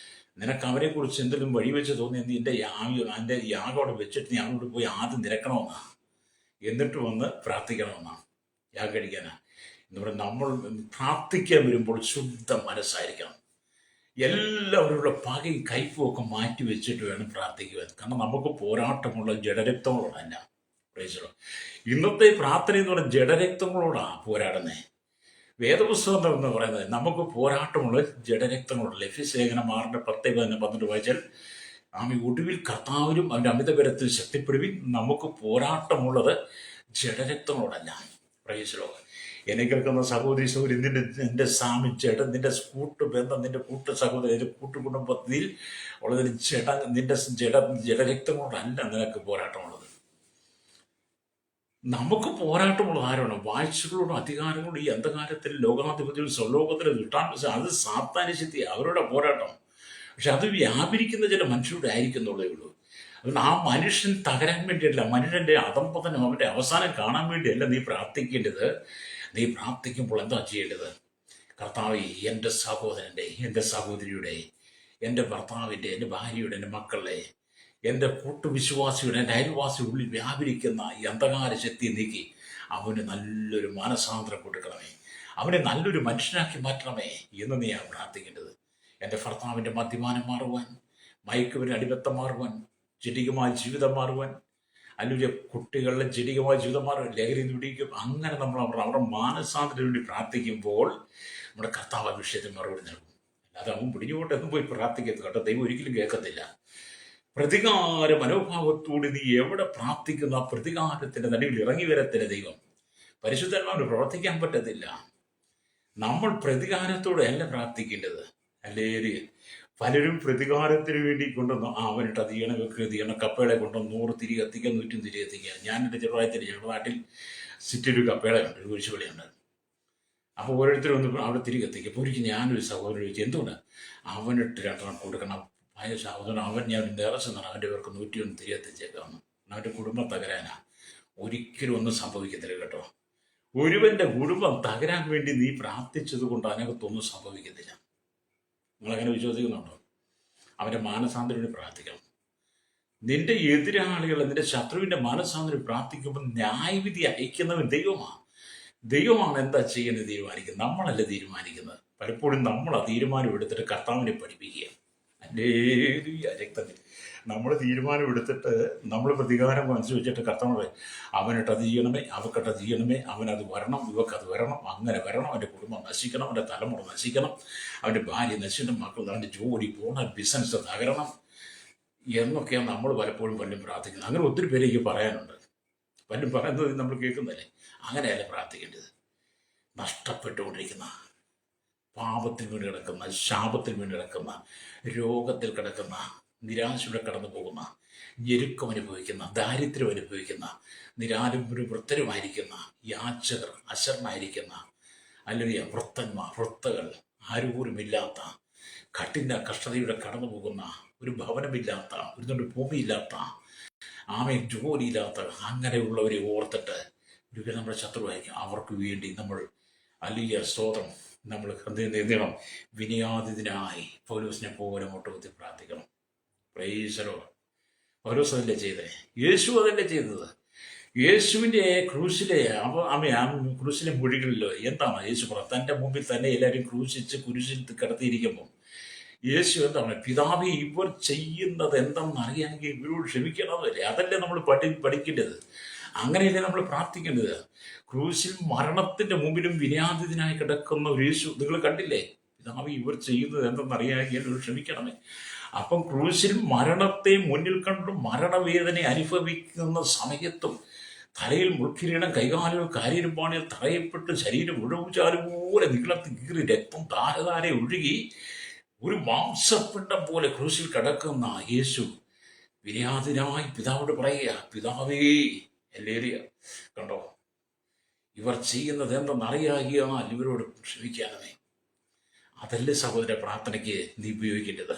[SPEAKER 1] നിനക്ക് അവരെക്കുറിച്ച് എന്തെങ്കിലും വഴിവെച്ച് തോന്നി നീ എൻ്റെ യാഗം അവിടെ വെച്ചിട്ട് നീ അങ്ങോട്ട് പോയി ആദ്യം നിരക്കണമെന്നാണ്, എന്നിട്ട് വന്ന് പ്രാർത്ഥിക്കണമെന്നാണ്, യാഗം കഴിക്കാനാണ് എന്ന് പറയുന്നത്. നമ്മൾ പ്രാർത്ഥിക്കാൻ വരുമ്പോൾ ശുദ്ധ മനസ്സായിരിക്കണം. എല്ലാവരുടെ പകയും കയ്പും ഒക്കെ മാറ്റി വെച്ചിട്ട് വേണം പ്രാർത്ഥിക്കുവാൻ. കാരണം നമുക്ക് പോരാട്ടമുള്ള ജഡരക്തങ്ങളോടല്ല. ഇന്നത്തെ പ്രാർത്ഥന എന്ന് പറയുന്നത് ജഡരക്തങ്ങളോടാണ് പോരാടുന്നത്. വേദപുസ്തകം എന്ന് പറയുന്നത് നമുക്ക് പോരാട്ടമുള്ള ജഡരക്തങ്ങളോടല്ല. എഫെസ്യ ലേഖനം 6:10-12 വായിച്ചാൽ ആമി ഒടുവിൽ കർത്താവിലും അവൻ്റെ അമിതബലത്തിൽ ശക്തിപ്പെടുവിൻ. നമുക്ക് പോരാട്ടമുള്ളത് ജഡരക്തങ്ങളോടല്ല. പ്രൈസ്. എന്നെ കേൾക്കുന്ന സഹോദരി സഹോദരി, നിന്റെ സാമിച്ചേട്ടൻ, നിന്റെ കൂട്ടുബന്ധം, നിന്റെ സഹോദരി, കൂട്ടുകുടുംബത്തിൽ ഉള്ളതിന് നിന്റെ ജഡരക്തങ്ങളോടല്ല നിനക്ക് പോരാട്ടമുള്ളത്. നമുക്ക് പോരാട്ടമുള്ള ആരാണ്? വാഴ്ചകളോടും അധികാരങ്ങളോടും ഈ അന്ധകാരത്തിൽ ലോകാധിപതികൾ സ്വലോകത്തിൽ കിട്ടാൻ അത് സാത്താന്യ ശക്തി അവരുടെ പോരാട്ടം. പക്ഷെ അത് വ്യാപരിക്കുന്ന ചില മനുഷ്യരുടെ ആയിരിക്കുന്നുള്ളേ ഉള്ളൂ. അതുകൊണ്ട് ആ മനുഷ്യൻ തകരാൻ വേണ്ടിയല്ല, മനുഷ്യന്റെ അധംപതനം അവന്റെ അവസാനം കാണാൻ വേണ്ടിയല്ല നീ പ്രാർത്ഥിക്കേണ്ടത്. നീ പ്രാർത്ഥിക്കുമ്പോൾ എന്താ ചെയ്യേണ്ടത്? കർത്താവേ, എൻ്റെ സഹോദരൻ്റെ, എൻ്റെ സഹോദരിയുടെ, എൻ്റെ ഭർത്താവിൻ്റെ, എൻ്റെ ഭാര്യയുടെ, എൻ്റെ മക്കളുടെ, എൻ്റെ കൂട്ടുവിശ്വാസിയുടെ, എൻ്റെ അയൽവാസിയുടെ ഉള്ളിൽ വ്യാപരിക്കുന്ന ഈ അന്ധകാര ശക്തി നീക്കി അവന് നല്ലൊരു മാനസാന്തരം കൊടുക്കണമേ, അവനെ നല്ലൊരു മനുഷ്യനാക്കി മാറ്റണമേ എന്ന് നീയാണ് പ്രാർത്ഥിക്കേണ്ടത്. എൻ്റെ ഭർത്താവിൻ്റെ മദ്യപാനം മാറുവാൻ, മയക്കുമരുന്ന് അടിമത്തം മാറുവാൻ, ജഡികമായ ജീവിതം മാറുവാൻ, അല്ലെങ്കിൽ കുട്ടികളുടെ ജഡികമായ ജീവിതം മാറുവാൻ, ലഹരി പിടിക്കും. അങ്ങനെ നമ്മൾ അവരുടെ മാനസാന്തരത്തിന് വേണ്ടി പ്രാർത്ഥിക്കുമ്പോൾ നമ്മുടെ കർത്താവ് ആ വിഷയത്തിൽ മറുപടി നൽകും. അല്ലാതെ അവൻ പിടിഞ്ഞുകൊണ്ടെന്നും പോയി പ്രാർത്ഥിക്കരുത് കേട്ടോ. ദൈവം ഒരിക്കലും കേൾക്കത്തില്ല. പ്രതികാര മനോഭാവത്തോട് നീ എവിടെ പ്രാർത്ഥിക്കുന്ന ആ പ്രതികാരത്തിന്റെ നടുവിൽ ഇറങ്ങി വരത്തില്ല ദൈവം. പരിശുദ്ധന്മാർക്ക് പ്രവർത്തിക്കാൻ പറ്റത്തില്ല. നമ്മൾ പ്രതികാരത്തോടെ അല്ല പ്രാർത്ഥിക്കേണ്ടത്. അല്ലേ, പലരും പ്രതികാരത്തിന് വേണ്ടി കൊണ്ടുവന്നു അവനിട്ട് അത് ചെയ്യണം, വെക്കുക ചെയ്യണം, കപ്പകളെ കൊണ്ടുവന്ന് 100 തിരി കത്തിക്കുക, 100 തിരി കത്തിക്കുക. ഞാൻ എൻ്റെ ചെറുപ്രായത്തിൽ ഞങ്ങളുടെ നാട്ടിൽ സിറ്റിയൊരു കപ്പേളയുണ്ട്, ഒരു കുരിശുപള്ളിയുണ്ട്. അപ്പോൾ ഓരോരുത്തരും ഒന്ന് അവിടെ തിരി കത്തിക്കുക. അപ്പോൾ ഒരിക്കലും ഞാനൊരു സഹോദരൻ ചോദിച്ചു, എന്തുകൊണ്ട്? അവനിട്ട് 2 കൊടുക്കണം, ഭയ സഹോദരൻ, അവൻ ഞാൻ നേർച്ചെന്നാണ് അവൻ്റെ പേർക്ക് 101 തിരി കത്തിച്ചേക്കാമെന്ന്. അവൻ്റെ കുടുംബം തകരാനാ. ഒരിക്കലും ഒന്നും സംഭവിക്കത്തില്ല കേട്ടോ. ഒരുവന്റെ കുടുംബം തകരാൻ വേണ്ടി നീ പ്രാർത്ഥിച്ചത് കൊണ്ട് അതിനകത്തൊന്നും സംഭവിക്കത്തില്ല. നിങ്ങളങ്ങനെ വിശ്വസിക്കുന്നുണ്ടോ? അവൻ്റെ മാനസാന്തരം പ്രാർത്ഥിക്കണം. നിന്റെ എതിരാളികൾ, നിന്റെ ശത്രുവിന്റെ മാനസാന്തരം പ്രാർത്ഥിക്കുമ്പോൾ ന്യായവിധി അയക്കുന്നവൻ ദൈവമാണ്. ദൈവമാണ് എന്താ ചെയ്യുന്നത് തീരുമാനിക്കുന്നത്, നമ്മളല്ല തീരുമാനിക്കുന്നത്. പലപ്പോഴും നമ്മൾ ആ തീരുമാനം എടുത്തിട്ട് കർത്താവിനെ പഠിപ്പിക്കുക. അല്ലേ രക്തത്തിൽ നമ്മൾ തീരുമാനം എടുത്തിട്ട് നമ്മൾ പ്രതികാരം മനസ്സിൽ വെച്ചിട്ട് കർത്താവ് അവനിട്ടത് ചെയ്യണമേ, അവക്കട്ടത് ചെയ്യണമേ, അവനത് വരണം, ഇവക്കത് വരണം, അങ്ങനെ വരണം, അവൻ്റെ കുടുംബം നശിക്കണം, അവൻ്റെ തലമുറ നശിക്കണം, അവൻ്റെ ഭാര്യ നശിക്കണം, മക്കൾ, അവൻ്റെ ജോലി പോകണം, ബിസിനസ് തകരണം എന്നൊക്കെയാണ് നമ്മൾ പലപ്പോഴും പലരും പ്രാർത്ഥിക്കുന്നത്. അങ്ങനെ ഒത്തിരി പേരേക്ക് പറയാനുണ്ട്. പലരും പറയുന്നത് നമ്മൾ കേൾക്കുന്നതല്ലേ. അങ്ങനെയല്ല പ്രാർത്ഥിക്കേണ്ടത്. നഷ്ടപ്പെട്ടുകൊണ്ടിരിക്കുന്ന, പാപത്തിൽ വീണ് കിടക്കുന്ന, ശാപത്തിൽ വീണ് കിടക്കുന്ന, രോഗത്തിൽ കിടക്കുന്ന, നിരാശയുടെ കടന്നു പോകുന്ന, ഞെരുക്കം അനുഭവിക്കുന്ന, ദാരിദ്ര്യം അനുഭവിക്കുന്ന, നിരാലംബരും വൃത്തരുമായിരിക്കുന്ന, യാചകർ, അശരണായിരിക്കുന്ന, അല്ലെങ്കിൽ വൃത്തകൾ, ആരുപോലുമില്ലാത്ത, കഠിന കഷ്ടതയുടെ കടന്നു പോകുന്ന, ഒരു ഭവനമില്ലാത്ത, ഒരു ഭൂമിയില്ലാത്ത, ആമയും ജോലിയില്ലാത്ത, അങ്ങനെയുള്ളവരെ ഓർത്തിട്ട് ഒരിക്കലും നമ്മുടെ ശത്രുവായിരിക്കും. അവർക്ക് വേണ്ടി നമ്മൾ അലിയ സ്തോത്രം നമ്മൾ ഹൃദയം വിനയാദിതനായി പൗലോസിനെ പോലെ മുട്ടുകുത്തി പ്രാർത്ഥിക്കണം. പ്രൈസലോ. പൗലോസ് അതല്ലേ ചെയ്തേ, യേശു അതല്ലേ ചെയ്തത്. യേശുവിൻ്റെ ക്രൂശിലെ ക്രൂശിലെ മൊഴികളിൽ എന്താണ് യേശു പറഞ്ഞത്? തൻ്റെ മുമ്പിൽ തന്നെ എല്ലാവരും ക്രൂശിച്ച് കുരിശിൽ കിടത്തിയിരിക്കുമ്പോൾ യേശു എന്താണ്? പിതാവേ, ഇവർ ചെയ്യുന്നത് എന്തെന്ന് അറിയാമെങ്കിൽ ഇവരോട് ക്ഷമിക്കണമല്ലേ. അതല്ലേ നമ്മൾ പഠിക്കേണ്ടത്. അങ്ങനെയല്ലേ നമ്മൾ പ്രാർത്ഥിക്കേണ്ടത്. ക്രൂശിൽ മരണത്തിന്റെ മുമ്പിലും വിനയാദിതനായി കിടക്കുന്ന ഒരു യേശു നിങ്ങൾ കണ്ടില്ലേ? പിതാവേ, ഇവർ ചെയ്യുന്നത് എന്തെന്നറിയാമെങ്കിൽ എന്നോട് ക്ഷമിക്കണമേ. അപ്പം ക്രൂശിൽ മരണത്തെ മുന്നിൽ കണ്ടും മരണവേദന അനുഭവിക്കുന്ന സമയത്തും തലയിൽ മുൾക്കിരീടം, കൈകാലുകൾ കാര്യരുമ്പാണിയിൽ തറയപ്പെട്ട് ശരീരം ഉഴവുചാലുപോലെ നീളത്തിൽ കീറി രക്തം ധാരധാര ഒഴുകി ഒരു മാംസപ്പിണ്ടം പോലെ ക്രൂശിൽ കിടക്കുന്ന യേശു വിനയാദിനായി പിതാവോട് പറയുക, പിതാവേ, എല്ലേറിയ കണ്ടോ, ഇവർ ചെയ്യുന്നത് എന്തെന്നറിയാകിയാൽ ഇവരോട് ക്ഷമിക്കാനേ. അതല്ലേ സഹോദര പ്രാർത്ഥനയ്ക്ക് നീ ഉപയോഗിക്കേണ്ടത്.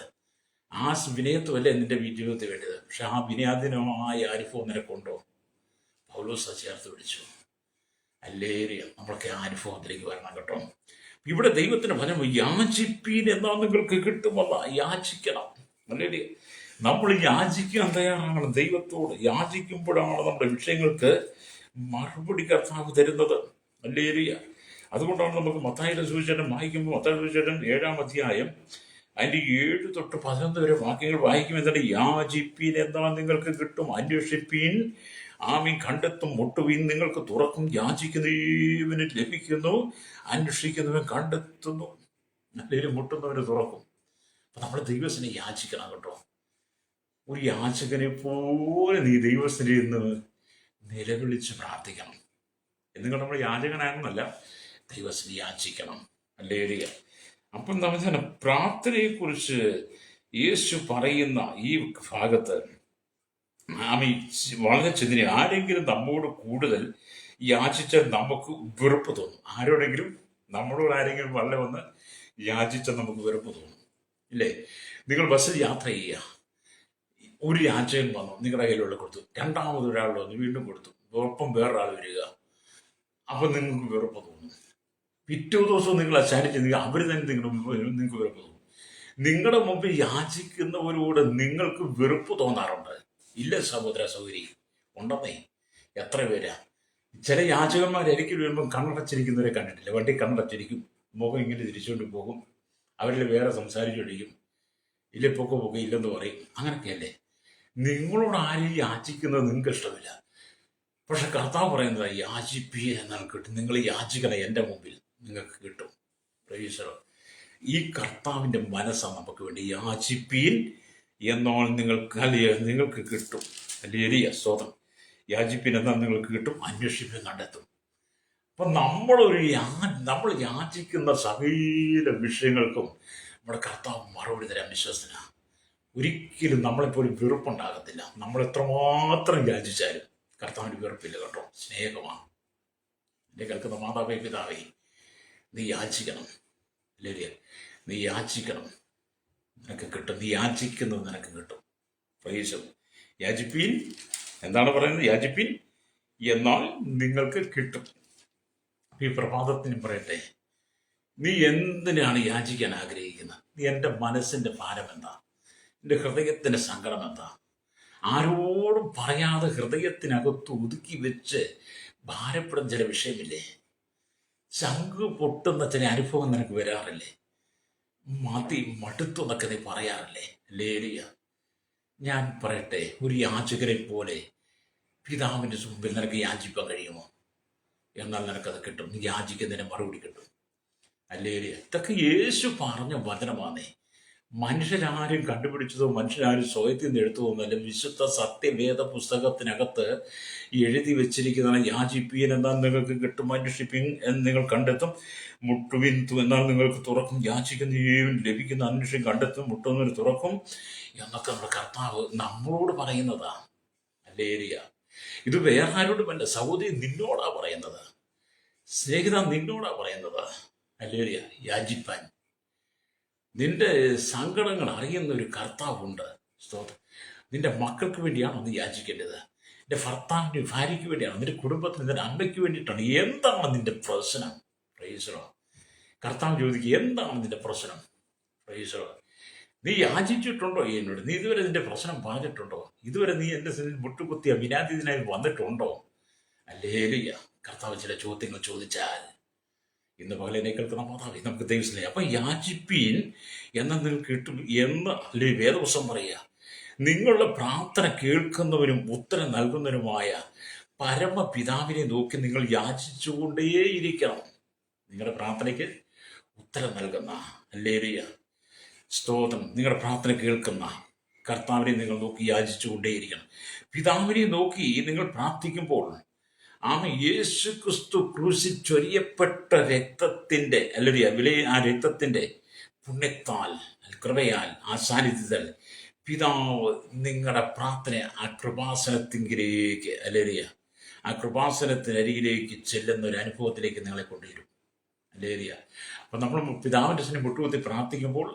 [SPEAKER 1] ആ വിനയത്വമല്ലേ നിന്റെ ജീവിതത്തിൽ വേണ്ടത്. പക്ഷെ ആ വിനയാദിനമായ അനുഭവം നിനക്കുണ്ടോ? പൗലോസ് ചേർത്ത് പിടിച്ചു. അല്ലേറിയ നമ്മളൊക്കെ ആ അനുഭവത്തിലേക്ക് വരണം കേട്ടോ. ഇവിടെ ദൈവത്തിന് ഫലം യാചിപ്പീൻ എന്നാ നിങ്ങൾക്ക് കിട്ടുമല്ല. യാചിക്കണം. അല്ലേ, നമ്മൾ യാചിക്കാൻ തയ്യാറാകണം. ദൈവത്തോട് യാചിക്കുമ്പോഴാണ് നമ്മുടെ വിഷയങ്ങൾക്ക് മറുപടി കർത്താവ് തരുന്നത്. അല്ലേറിയ. അതുകൊണ്ടാണ് നമുക്ക് മത്തായിയുടെ സുവിശേഷം വായിക്കുമ്പോൾ, മത്തായിയുടെ സുവിശേഷം 7-ാം അധ്യായം അതിൻ്റെ 7 തൊട്ട് 11 വരെ വാക്യങ്ങൾ വായിക്കും. എന്താണ്? യാചിപ്പീൻ എന്നാൽ നിങ്ങൾക്ക് കിട്ടും, അന്വേഷിപ്പീൻ ആമീൻ കണ്ടെത്തും, മുട്ടുവീൻ നിങ്ങൾക്ക് തുറക്കും, യാചിക്കുന്നവന് ലഭിക്കുന്നു, അന്വേഷിക്കുന്നവൻ കണ്ടെത്തുന്നു, അല്ലെങ്കിൽ മുട്ടുന്നവന് തുറക്കും. അപ്പൊ നമ്മൾ ദൈവത്തിനെ യാചിക്കണം കേട്ടോ. ഒരു യാചകനെ പോലെ നീ ദൈവത്തിനെ ഇന്ന് നിലവിളിച്ച് പ്രാർത്ഥിക്കണം. എന്നുകൊണ്ട് നമ്മൾ യാചകനാണെന്നല്ല, ദൈവത്തിനെ യാചിക്കണം. അല്ലേറിയ. അപ്പം നമ്മൾ പ്രാർത്ഥനയെക്കുറിച്ച് യേശു പറയുന്ന ഈ ഭാഗത്ത് വളരെ ചിന്തനീയം. ആരെങ്കിലും നമ്മോട് കൂടുതൽ യാചിച്ചാൽ നമുക്ക് വെറുപ്പ് തോന്നും. ആരോടെങ്കിലും നമ്മളോട് ആരെങ്കിലും വളരെ വന്ന് യാചിച്ചാൽ നമുക്ക് വെറുപ്പ് തോന്നും, ഇല്ലേ? നിങ്ങൾ ബസ്സിൽ യാത്ര ചെയ്യുക, ഒരു യാചകൻ വന്നു നിങ്ങളുടെ കയ്യിലുള്ള കൊടുത്തു, രണ്ടാമത് ഒരാൾ വന്നു വീണ്ടും കൊടുത്തു, ഒപ്പം വേറൊരാൾ വരിക, അപ്പം നിങ്ങൾക്ക് വെറുപ്പ് തോന്നും. പിറ്റേ ദിവസവും നിങ്ങൾ അച്ചാരിച്ച് അവർ തന്നെ നിങ്ങൾക്ക് വെറുപ്പ് തോന്നും. നിങ്ങളുടെ മുമ്പിൽ യാചിക്കുന്നവരോട് നിങ്ങൾക്ക് വെറുപ്പ് തോന്നാറുണ്ട്, ഇല്ല സഹോദര സഹോദരി? ഉണ്ടെന്നേ. എത്ര പേരാ? ചില യാചകന്മാർ എനിക്ക് വരുമ്പം കണ്ണടച്ചിരിക്കുന്നവരെ കണ്ടിട്ടില്ല. വണ്ടി കണ്ണടച്ചിരിക്കും, മുഖം ഇങ്ങനെ തിരിച്ചുകൊണ്ട് പോകും, അവരിൽ വേറെ സംസാരിച്ചുകൊണ്ടിരിക്കും, ഇല്ല പൊക്കെ ഇല്ലെന്ന് പറയും. അങ്ങനെയൊക്കെയല്ലേ? നിങ്ങളോട് ആരും യാചിക്കുന്നത് നിങ്ങൾക്ക് ഇഷ്ടമില്ല. പക്ഷെ കർത്താവ് പറയുന്നത് യാചിപ്പീൻ എന്നാണ് കിട്ടും. നിങ്ങൾ യാചിക്കണം, എൻ്റെ മുമ്പിൽ നിങ്ങൾക്ക് കിട്ടും. പ്രൈസറോ, ഈ കർത്താവിൻ്റെ മനസ്സാണ് നമുക്ക് വേണ്ടി. യാചിപ്പീൻ എന്നാൽ നിങ്ങൾക്ക് കിട്ടും. ഹല്ലേലൂയ, സ്തോത്രം. യാചിപ്പീൻ എന്നാൽ നിങ്ങൾക്ക് കിട്ടും, അന്വേഷിപ്പീൻ കണ്ടെത്തും. അപ്പം നമ്മൾ യാചിക്കുന്ന സകല വിഷയങ്ങൾക്കും നമ്മുടെ കർത്താവ് മറുപടി തരാൻ വിശ്വസനാണ്. ഒരിക്കലും നമ്മളെപ്പോലും വെറുപ്പുണ്ടാകത്തില്ല. നമ്മൾ എത്രമാത്രം യാചിച്ചാലും കർത്താവിന് വെറുപ്പില്ല കേട്ടോ, സ്നേഹമാണ്. എൻ്റെ കേൾക്കുന്ന മാതാവേ പിതാവേ, നീ യാചിക്കണം. ഇല്ലേ? നീ യാചിക്കണം, നിനക്ക് കിട്ടും. നീ യാചിക്കുന്നത് നിനക്ക് കിട്ടും. പ്രൈസ്. യാചിപ്പീൻ എന്താണ് പറയുന്നത്? യാചിപ്പീൻ എന്നാൽ നിങ്ങൾക്ക് കിട്ടും. ഈ പ്രഭാതത്തിനും പറയട്ടെ, നീ എന്തിനാണ് യാചിക്കാൻ ആഗ്രഹിക്കുന്നത്? നീ എൻ്റെ മനസ്സിൻ്റെ ഭാരം എന്താ? എൻ്റെ ഹൃദയത്തിൻ്റെ സങ്കടം എന്താ? ആരോടും പറയാതെ ഹൃദയത്തിനകത്ത് ഒതുക്കി വെച്ച് ഭാരപ്പെടുന്ന ചില വിഷയമില്ലേ? ശംഖ് പൊട്ടുന്ന ചില അനുഭവം നിനക്ക് വരാറില്ലേ? മടുത്തു എന്നൊക്കെ നീ പറയാറില്ലേ? ലേലിയ, ഞാൻ പറയട്ടെ, ഒരു യാചകരെ പോലെ പിതാവിൻ്റെ മുമ്പിൽ നിനക്ക് യാചിക്കാൻ കഴിയുമോ? എന്നാൽ നിനക്കത് കിട്ടും. നീ യാചിക്കുന്നതിന് മറുപടി കിട്ടും. അല്ലേലിയ, ഇതൊക്കെ യേശു പറഞ്ഞ വചനമാണേ. മനുഷ്യരാരും കണ്ടുപിടിച്ചതോ മനുഷ്യരാരും സ്വയത്തിൽ നിന്ന് എടുത്തതൊന്നല്ല. വിശുദ്ധ സത്യവേദ പുസ്തകത്തിനകത്ത് എഴുതി വെച്ചിരിക്കുന്നതാണ്. യാചിപ്പീൻ എന്നാൽ നിങ്ങൾക്ക് കിട്ടും, അന്വേഷിപ്പീൻ എന്ന് നിങ്ങൾ കണ്ടെത്തും, മുട്ടുവിൻ എന്നാൽ നിങ്ങൾക്ക് തുറക്കും, യാചിക്കുന്നവരും ലഭിക്കുന്ന, അന്വേഷിക്കും കണ്ടെത്തും, മുട്ടുന്നവർ തുറക്കും എന്നൊക്കെ നമ്മുടെ കർത്താവ് നമ്മളോട് പറയുന്നതാ. ഹല്ലേലൂയ. ഇത് വേറെ ആരോടുമല്ല, സഹോദരി നിന്നോടാ പറയുന്നത്, സ്നേഹിത നിന്നോടാ പറയുന്നത്. ഹല്ലേലൂയ. യാചിപ്പാൻ. നിന്റെ സങ്കടങ്ങൾ അറിയുന്ന ഒരു കർത്താവുണ്ട്. സ്തോത്രം. നിന്റെ മക്കൾക്ക് വേണ്ടിയാണോ നീ യാചിക്കേണ്ടത്? നിന്റെ ഭർത്താവിൻ്റെ ഭാര്യയ്ക്ക് വേണ്ടിയാണോ? നിന്റെ കുടുംബത്തിന്, നിന്റെ അമ്മയ്ക്ക് വേണ്ടിയിട്ടാണ്? എന്താണ് നിന്റെ പ്രശ്നം? പ്രൈസറോ. കർത്താവ് ചോദിക്കുക, എന്താണ് നിന്റെ പ്രശ്നം? പ്രൈസറോ. നീ യാചിച്ചിട്ടുണ്ടോ എന്നോട്? നീ ഇതുവരെ നിന്റെ പ്രശ്നം പറഞ്ഞിട്ടുണ്ടോ? ഇതുവരെ നീ എൻ്റെ മുട്ടുകുത്തിയ വിനാദിനായി വന്നിട്ടുണ്ടോ? ഹല്ലേലൂയ. കർത്താവ് ചില ചോദ്യങ്ങൾ ചോദിച്ചാൽ ഇന്ന് പകൽ എന്നെ കേൾക്കുന്ന മാതാവേ, നമുക്ക് ദൈവസ്നേഹം. അപ്പം യാചിപ്പീൻ എന്നാൽ നിങ്ങൾക്ക് കിട്ടും എന്ന് അല്ലെ വേദപുസ്തകം പറയുക. നിങ്ങളുടെ പ്രാർത്ഥന കേൾക്കുന്നവനും ഉത്തരം നൽകുന്നവനുമായ പരമപിതാവിനെ നോക്കി നിങ്ങൾ യാചിച്ചുകൊണ്ടേയിരിക്കണം. നിങ്ങളുടെ പ്രാർത്ഥനയ്ക്ക് ഉത്തരം നൽകുന്ന, ഹല്ലേലൂയ, സ്തോത്രം, നിങ്ങളുടെ പ്രാർത്ഥന കേൾക്കുന്ന കർത്താവിനെ നിങ്ങൾ നോക്കി യാചിച്ചുകൊണ്ടേയിരിക്കണം. പിതാവിനെ നോക്കി നിങ്ങൾ പ്രാർത്ഥിക്കുമ്പോൾ യേശു ക്രിസ്തു ക്രൂശിൽ ചൊരിയപ്പെട്ട രക്തത്തിന്റെ ആ രക്തത്തിന്റെ പുണ്യത്താൽ, കൃപയാൽ, ആ സാന്നിധ്യത്തിൽ പിതാവ് നിങ്ങളുടെ പ്രാർത്ഥന ആ കൃപാസനത്തിങ്കിലേക്ക് ആ കൃപാസനത്തിനരികിലേക്ക് ചെല്ലുന്ന ഒരു അനുഭവത്തിലേക്ക് നിങ്ങളെ കൊണ്ടുവരും. അപ്പം നമ്മൾ പിതാവിൻ്റെ സ്നേഹം മുട്ടുകുത്തി പ്രാർത്ഥിക്കുമ്പോൾ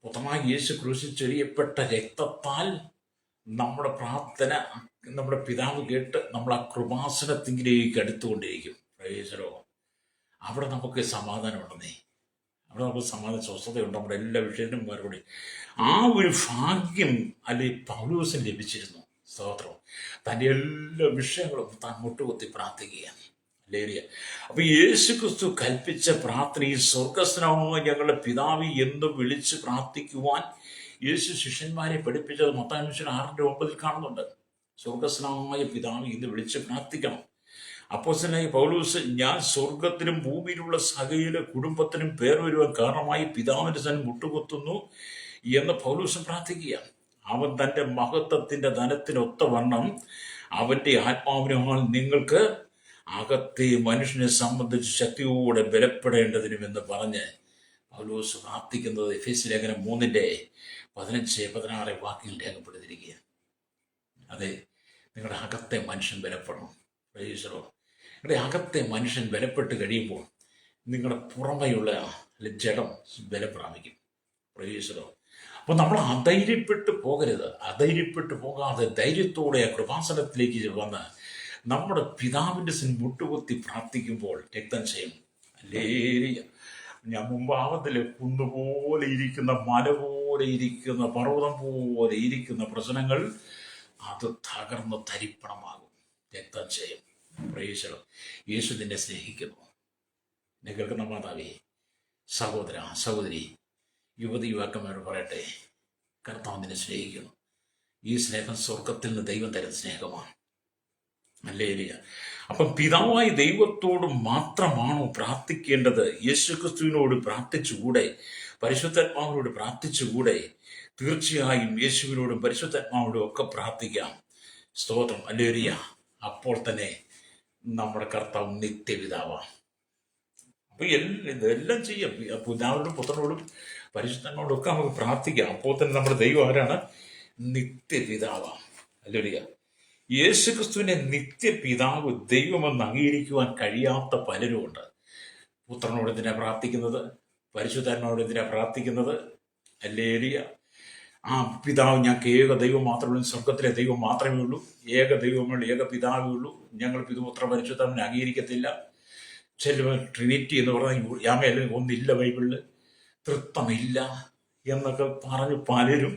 [SPEAKER 1] പുത്രനായ യേശു ക്രൂശിൽ ചൊരിയപ്പെട്ട രക്തത്താൽ നമ്മുടെ പ്രാർത്ഥന നമ്മുടെ പിതാവ് കേട്ട് നമ്മൾ ആ കൃപാസനത്തിങ്കിലേക്ക് അടുത്തുകൊണ്ടിരിക്കും. പ്രയോജനോ അവിടെ നമുക്ക് സമാധാനമുണ്ടെന്നേ. അവിടെ നമുക്ക് സമാധാന സ്വസ്ഥതയുണ്ട്. നമ്മുടെ എല്ലാ വിഷയത്തിനും മറുപടി. ആ ഒരു ഭാഗ്യം പൗലോസിന് ലഭിച്ചിരുന്നു. സ്തോത്രം. തൻ്റെ എല്ലാ വിഷയങ്ങളും താൻ മുട്ടുകുത്തി പ്രാർത്ഥിക്കുകയാണ്. അപ്പൊ യേശു ക്രിസ്തു കൽപ്പിച്ച പ്രാർത്ഥനയിൽ സ്വർഗസ്ഥനായ ഞങ്ങളുടെ പിതാവ് എന്ന് വിളിച്ച് പ്രാർത്ഥിക്കുവാൻ യേശു ശിഷ്യന്മാരെ പഠിപ്പിച്ചത് മത്തായി 6:9 കാണുന്നുണ്ട്. സ്വർഗസ്ഥനായ പിതാവ് എന്ന് വിളിച്ച് പ്രാർത്ഥിക്കണം. അപ്പോസ്തലനായ പൗലോസ്, ഞാൻ സ്വർഗത്തിലും ഭൂമിയിലുള്ള സകല കുടുംബത്തിനും പേർ വരുവാൻ കാരണമായി പിതാവിന്റെ സന്നിധിയിൽ മുട്ടുകുത്തുന്നു എന്ന് പൗലോസ് പ്രാർത്ഥിക്കുകയാണ്. അവൻ തൻ്റെ മഹത്വത്തിന്റെ ധനത്തിനൊത്തവണ്ണം അവന്റെ ആത്മാവിനാൽ നിങ്ങൾക്ക് അകത്തെ മനുഷ്യനെ സംബന്ധിച്ച് ശക്തിയോടെ ബലപ്പെടേണ്ടതിനും എന്ന് പറഞ്ഞ് പൗലോസ് പ്രാർത്ഥിക്കുന്നത് എഫേസ്യ ലേഖനം 3:15-16 വാക്യങ്ങൾ രേഖപ്പെടുത്തിയിരിക്കുകയാണ്. അതെ, നിങ്ങളുടെ അകത്തെ മനുഷ്യൻ ബലപ്പെടണം. പ്രൈസറോ, നിങ്ങളുടെ അകത്തെ മനുഷ്യൻ ബലപ്പെട്ട് കഴിയുമ്പോൾ നിങ്ങളുടെ പുറമെയുള്ള ജഡം ബലം പ്രാപിക്കും. പ്രൈസറോ. അപ്പോൾ നമ്മൾ അധൈര്യപ്പെട്ടു പോകരുത്. അധൈര്യപ്പെട്ടു പോകാതെ ധൈര്യത്തോടെ ആ കൃപാസനത്തിലേക്ക് വന്ന് നമ്മുടെ പിതാവിൻ്റെ മുട്ടുകുത്തി പ്രാർത്ഥിക്കുമ്പോൾ രക്തം ചെയ്യും. ഹല്ലേലൂയ. ഞാൻ മുമ്പാവത്തിൽ കുന്നുപോലെ ഇരിക്കുന്ന, മല പോലെ ഇരിക്കുന്ന, പർവ്വതം പോലെ ഇരിക്കുന്ന പ്രശ്നങ്ങൾ അത് തകർന്ന് തരിപ്പണമാകും. രക്തം ചെയ്യും. പ്രേക്ഷകർ, യേശു നിന്നെ സ്നേഹിക്കുന്നു. എന്നെ കേൾക്കുന്ന മാതാവേ, സഹോദര, സഹോദരി, യുവതി യുവാക്കന്മാരോട് പറയട്ടെ, കർത്താവ് നിന്നെ സ്നേഹിക്കുന്നു. ഈ സ്നേഹം സ്വർഗത്തിൽ നിന്ന് ദൈവം തരുന്ന സ്നേഹമാണ്. ഹല്ലേലൂയ. അപ്പം പിതാവായ ദൈവത്തോട് മാത്രമാണോ പ്രാർത്ഥിക്കേണ്ടത്? യേശുക്രിസ്തുവിനോട് പ്രാർത്ഥിച്ചുകൂടെ? പരിശുദ്ധാത്മാവിനോട് പ്രാർത്ഥിച്ചുകൂടെ? തീർച്ചയായും യേശുവിനോടും പരിശുദ്ധാത്മാവിനോടും ഒക്കെ പ്രാർത്ഥിക്കാം. സ്തോത്രം. ഹല്ലേലൂയ. അപ്പോൾ തന്നെ നമ്മുടെ കർത്താവ് നിത്യപിതാവാണ്. അപ്പൊ ഇതെല്ലാം ചെയ്യാം. പിതാവിനോടും പുത്രനോടും പരിശുദ്ധനോടും ഒക്കെ നമുക്ക് പ്രാർത്ഥിക്കാം. അപ്പോൾ തന്നെ നമ്മുടെ ദൈവം ആരാണ്? നിത്യപിതാവാണ്. ഹല്ലേലൂയ. യേശുക്രിസ്തുവിനെ നിത്യപിതാവ് ദൈവമെന്ന് അംഗീകരിക്കുവാൻ കഴിയാത്ത പലരുമുണ്ട്. പുത്രനോട് എന്തിനാ പ്രാർത്ഥിക്കുന്നത്? പരിശുദ്ധാത്മാവോട് എന്തിനാ പ്രാർത്ഥിക്കുന്നത്? ഹല്ലേലൂയ. ആ പിതാവ്, ഞങ്ങൾക്ക് ഏക ദൈവം മാത്രമേ ഉള്ളൂ, സ്വർഗത്തിലെ ദൈവം മാത്രമേ ഉള്ളൂ, ഏക ദൈവമുള്ളൂ, ഏക പിതാവേ ഉള്ളൂ, ഞങ്ങൾ പിതൃപുത്ര പരിശുദ്ധാത്മാവിനെ അംഗീകരിക്കത്തില്ല. ചില ട്രിനിറ്റി എന്ന് പറഞ്ഞാൽ യാമേല ഒന്നില്ല, ബൈബിളിൽ തൃത്വമില്ല എന്നൊക്കെ പറഞ്ഞ് പലരും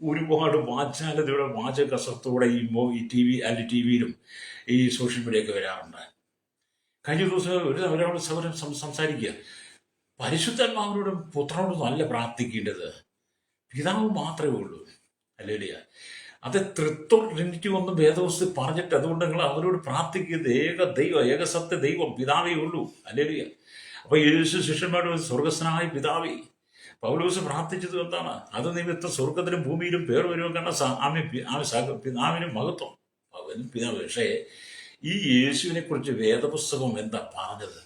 [SPEAKER 1] ഒരുപാട് വാചാലതയുടെ വാചകസത്തോടെ ഈ ടി വിയിലും ഈ സോഷ്യൽ മീഡിയയൊക്കെ വരാറുണ്ട്. കഴിഞ്ഞ ദിവസം ഒരാൾ സൗരം സംസാരിക്കുക, പരിശുദ്ധാത്മാവിനോടും പുത്രനോടും അല്ല പ്രാർത്ഥിക്കേണ്ടത്, പിതാവ് മാത്രമേ ഉള്ളൂ. ഹല്ലേലൂയ. അത് തൃത്വം ട്രിനിറ്റി ഒന്നും വേദവസ്തു പറഞ്ഞിട്ട് അതുകൊണ്ട് നിങ്ങൾ അവരോട് പ്രാർത്ഥിക്കുന്നത് ഏക ദൈവം, ഏകസത്യ ദൈവം പിതാവേ ഉള്ളൂ. ഹല്ലേലൂയ. അപ്പൊ യേശു ശിഷ്യന്മാരുടെ സ്വർഗസ്വനായ പിതാവേ, പൗലോസ് പ്രാർത്ഥിച്ചത് എന്താണ്? അത് നിമിത്തം സ്വർഗത്തിലും ഭൂമിയിലും പേർ വരുവാൻ കാരണം പിതാവിനും മഹത്വം, അവനും പിതാവ്. പക്ഷേ ഈ യേശുവിനെ കുറിച്ച് വേദപുസ്തകം എന്താ പറഞ്ഞത്?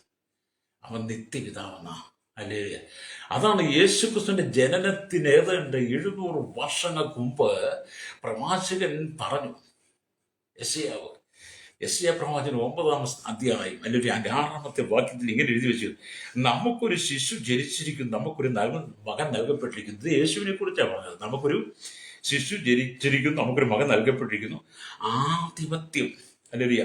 [SPEAKER 1] അവൻ നിത്യപിതാവെന്നാ. ഹല്ലേലൂയ. അതാണ് യേശുക്രിസ്തുവിന്റെ ജനനത്തിന് ഏതാണ്ട് 700 വർഷങ്ങൾക്ക് മുമ്പ് പ്രവാചകൻ പറഞ്ഞു. യെശയ്യാ പ്രവാചകൻ 9-ാം അധ്യായം അല്ലെങ്കിൽ 6-ാമത്തെ വാക്യത്തിൽ ഇങ്ങനെ എഴുതി വെച്ചു, നമുക്കൊരു ശിശു ജനിച്ചിരിക്കുന്നു, നമുക്കൊരു മകൻ നൽകപ്പെട്ടിരിക്കുന്നു. ഇത് യേശുവിനെ കുറിച്ചാണ് പറഞ്ഞത്. നമുക്കൊരു ശിശു ജനിച്ചിരിക്കുന്നു, നമുക്കൊരു മകൻ നൽകപ്പെട്ടിരിക്കുന്നു, ആധിപത്യം ഹല്ലേലൂയ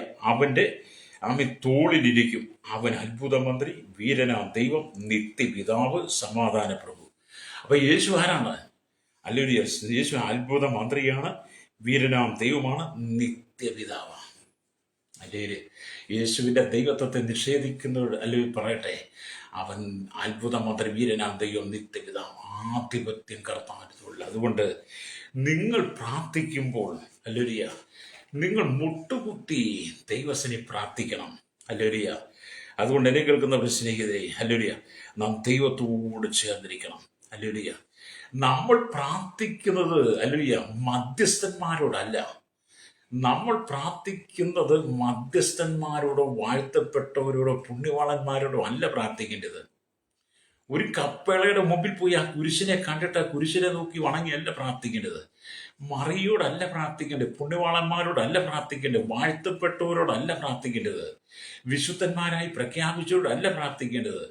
[SPEAKER 1] അവന്റെ തോളിലിരിക്കും, അവൻ അത്ഭുത മന്ത്രി, വീരനാം ദൈവം, നിത്യപിതാവ്, സമാധാന പ്രഭു. അപ്പൊ യേശു ആരാണ്? ഹല്ലേലൂയ. യേശു അത്ഭുത മന്ത്രിയാണ്, വീരനാം ദൈവമാണ്, നിത്യപിതാവാണ്. അല്ലെങ്കിൽ യേശുവിന്റെ ദൈവത്വത്തെ നിഷേധിക്കുന്നവർ അല്ലെങ്കിൽ പറയട്ടെ, അവൻ അത്ഭുത മന്ത്രി, വീരനാം ദൈവം, നിത്യപിതാവ്, ആധിപത്യം കർത്താവിനുള്ള. അതുകൊണ്ട് നിങ്ങൾ പ്രാർത്ഥിക്കുമ്പോൾ ഹല്ലേലൂയ നിങ്ങൾ മുട്ടുകുത്തി ദൈവത്തിനെ പ്രാർത്ഥിക്കണം. ഹല്ലേലൂയ. അതുകൊണ്ട് എന്നെ കേൾക്കുന്നവർ സ്നേഹിതരെ, ഹല്ലേലൂയ, നാം ദൈവത്തോട് ചേർന്നിരിക്കണം. ഹല്ലേലൂയ. നമ്മൾ പ്രാർത്ഥിക്കുന്നത് ഹല്ലേലൂയ മധ്യസ്ഥന്മാരോടല്ല. നമ്മൾ പ്രാർത്ഥിക്കുന്നത് മധ്യസ്ഥന്മാരോടോ വാഴ്ത്തപ്പെട്ടവരോടോ പുണ്യവാളന്മാരോടോ അല്ല പ്രാർത്ഥിക്കേണ്ടത്. ഒരു കപ്പേളയുടെ മുമ്പിൽ പോയി ആ കുരിശിനെ കണ്ടിട്ട് ആ കുരിശിനെ നോക്കി വണങ്ങിയല്ല പ്രാർത്ഥിക്കേണ്ടത്. മറിയോടല്ല പ്രാർത്ഥിക്കേണ്ടത്, പുണ്യവാളന്മാരോടല്ല പ്രാർത്ഥിക്കേണ്ടത്, വാഴ്ത്തപ്പെട്ടവരോടല്ല പ്രാർത്ഥിക്കേണ്ടത്, വിശുദ്ധന്മാരായി പ്രഖ്യാപിച്ചവരോടല്ല പ്രാർത്ഥിക്കേണ്ടത്.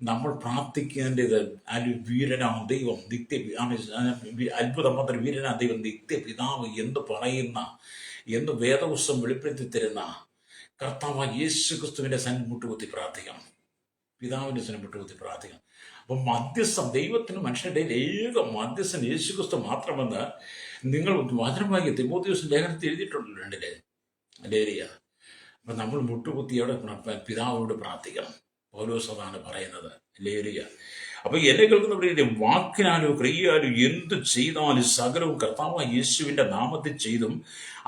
[SPEAKER 1] നമ്മൾ പ്രാർത്ഥിക്കേണ്ടത് വീരനാം ദൈവം, അത്ഭുത മന്ത്രി, വീരനാം ദൈവം, നിത്യപിതാവ് എന്ന് പറയുന്ന, എന്ന് വേദപുസ്തകം വെളിപ്പെടുത്തി തരുന്ന കർത്താവ് യേശുക്രിസ്തുവിന്റെ മുട്ടുകുത്തി പ്രാർത്ഥിക്കണം. പിതാവിന്റെ മുട്ടുകുത്തി പ്രാർത്ഥിക്കണം. അപ്പം മധ്യസ്ഥം, ദൈവത്തിന് മനുഷ്യരുടെ ഏക മധ്യസ്ഥൻ യേശുക്രിസ്തു മാത്രമെന്ന് നിങ്ങൾ വചനമായി തിമോഥെയോസ് ലേഖനത്തിൽ എഴുതിയിട്ടുണ്ടല്ലോ 2 ഹല്ലേലൂയ. അപ്പം നമ്മൾ മുട്ടുകുത്തിയോടെ പിതാവിനോട് പ്രാർത്ഥിക്കണം. പൗലോസ് അതാണ് പറയുന്നത്. ഹല്ലേലൂയ. അപ്പൊ എന്നെ കേൾക്കുന്നവരുടെ വാക്കിനാലോ ക്രിയയാലോ എന്തു ചെയ്താലും സകലവും കർത്താവായ യേശുവിന്റെ നാമത്തിൽ ചെയ്തും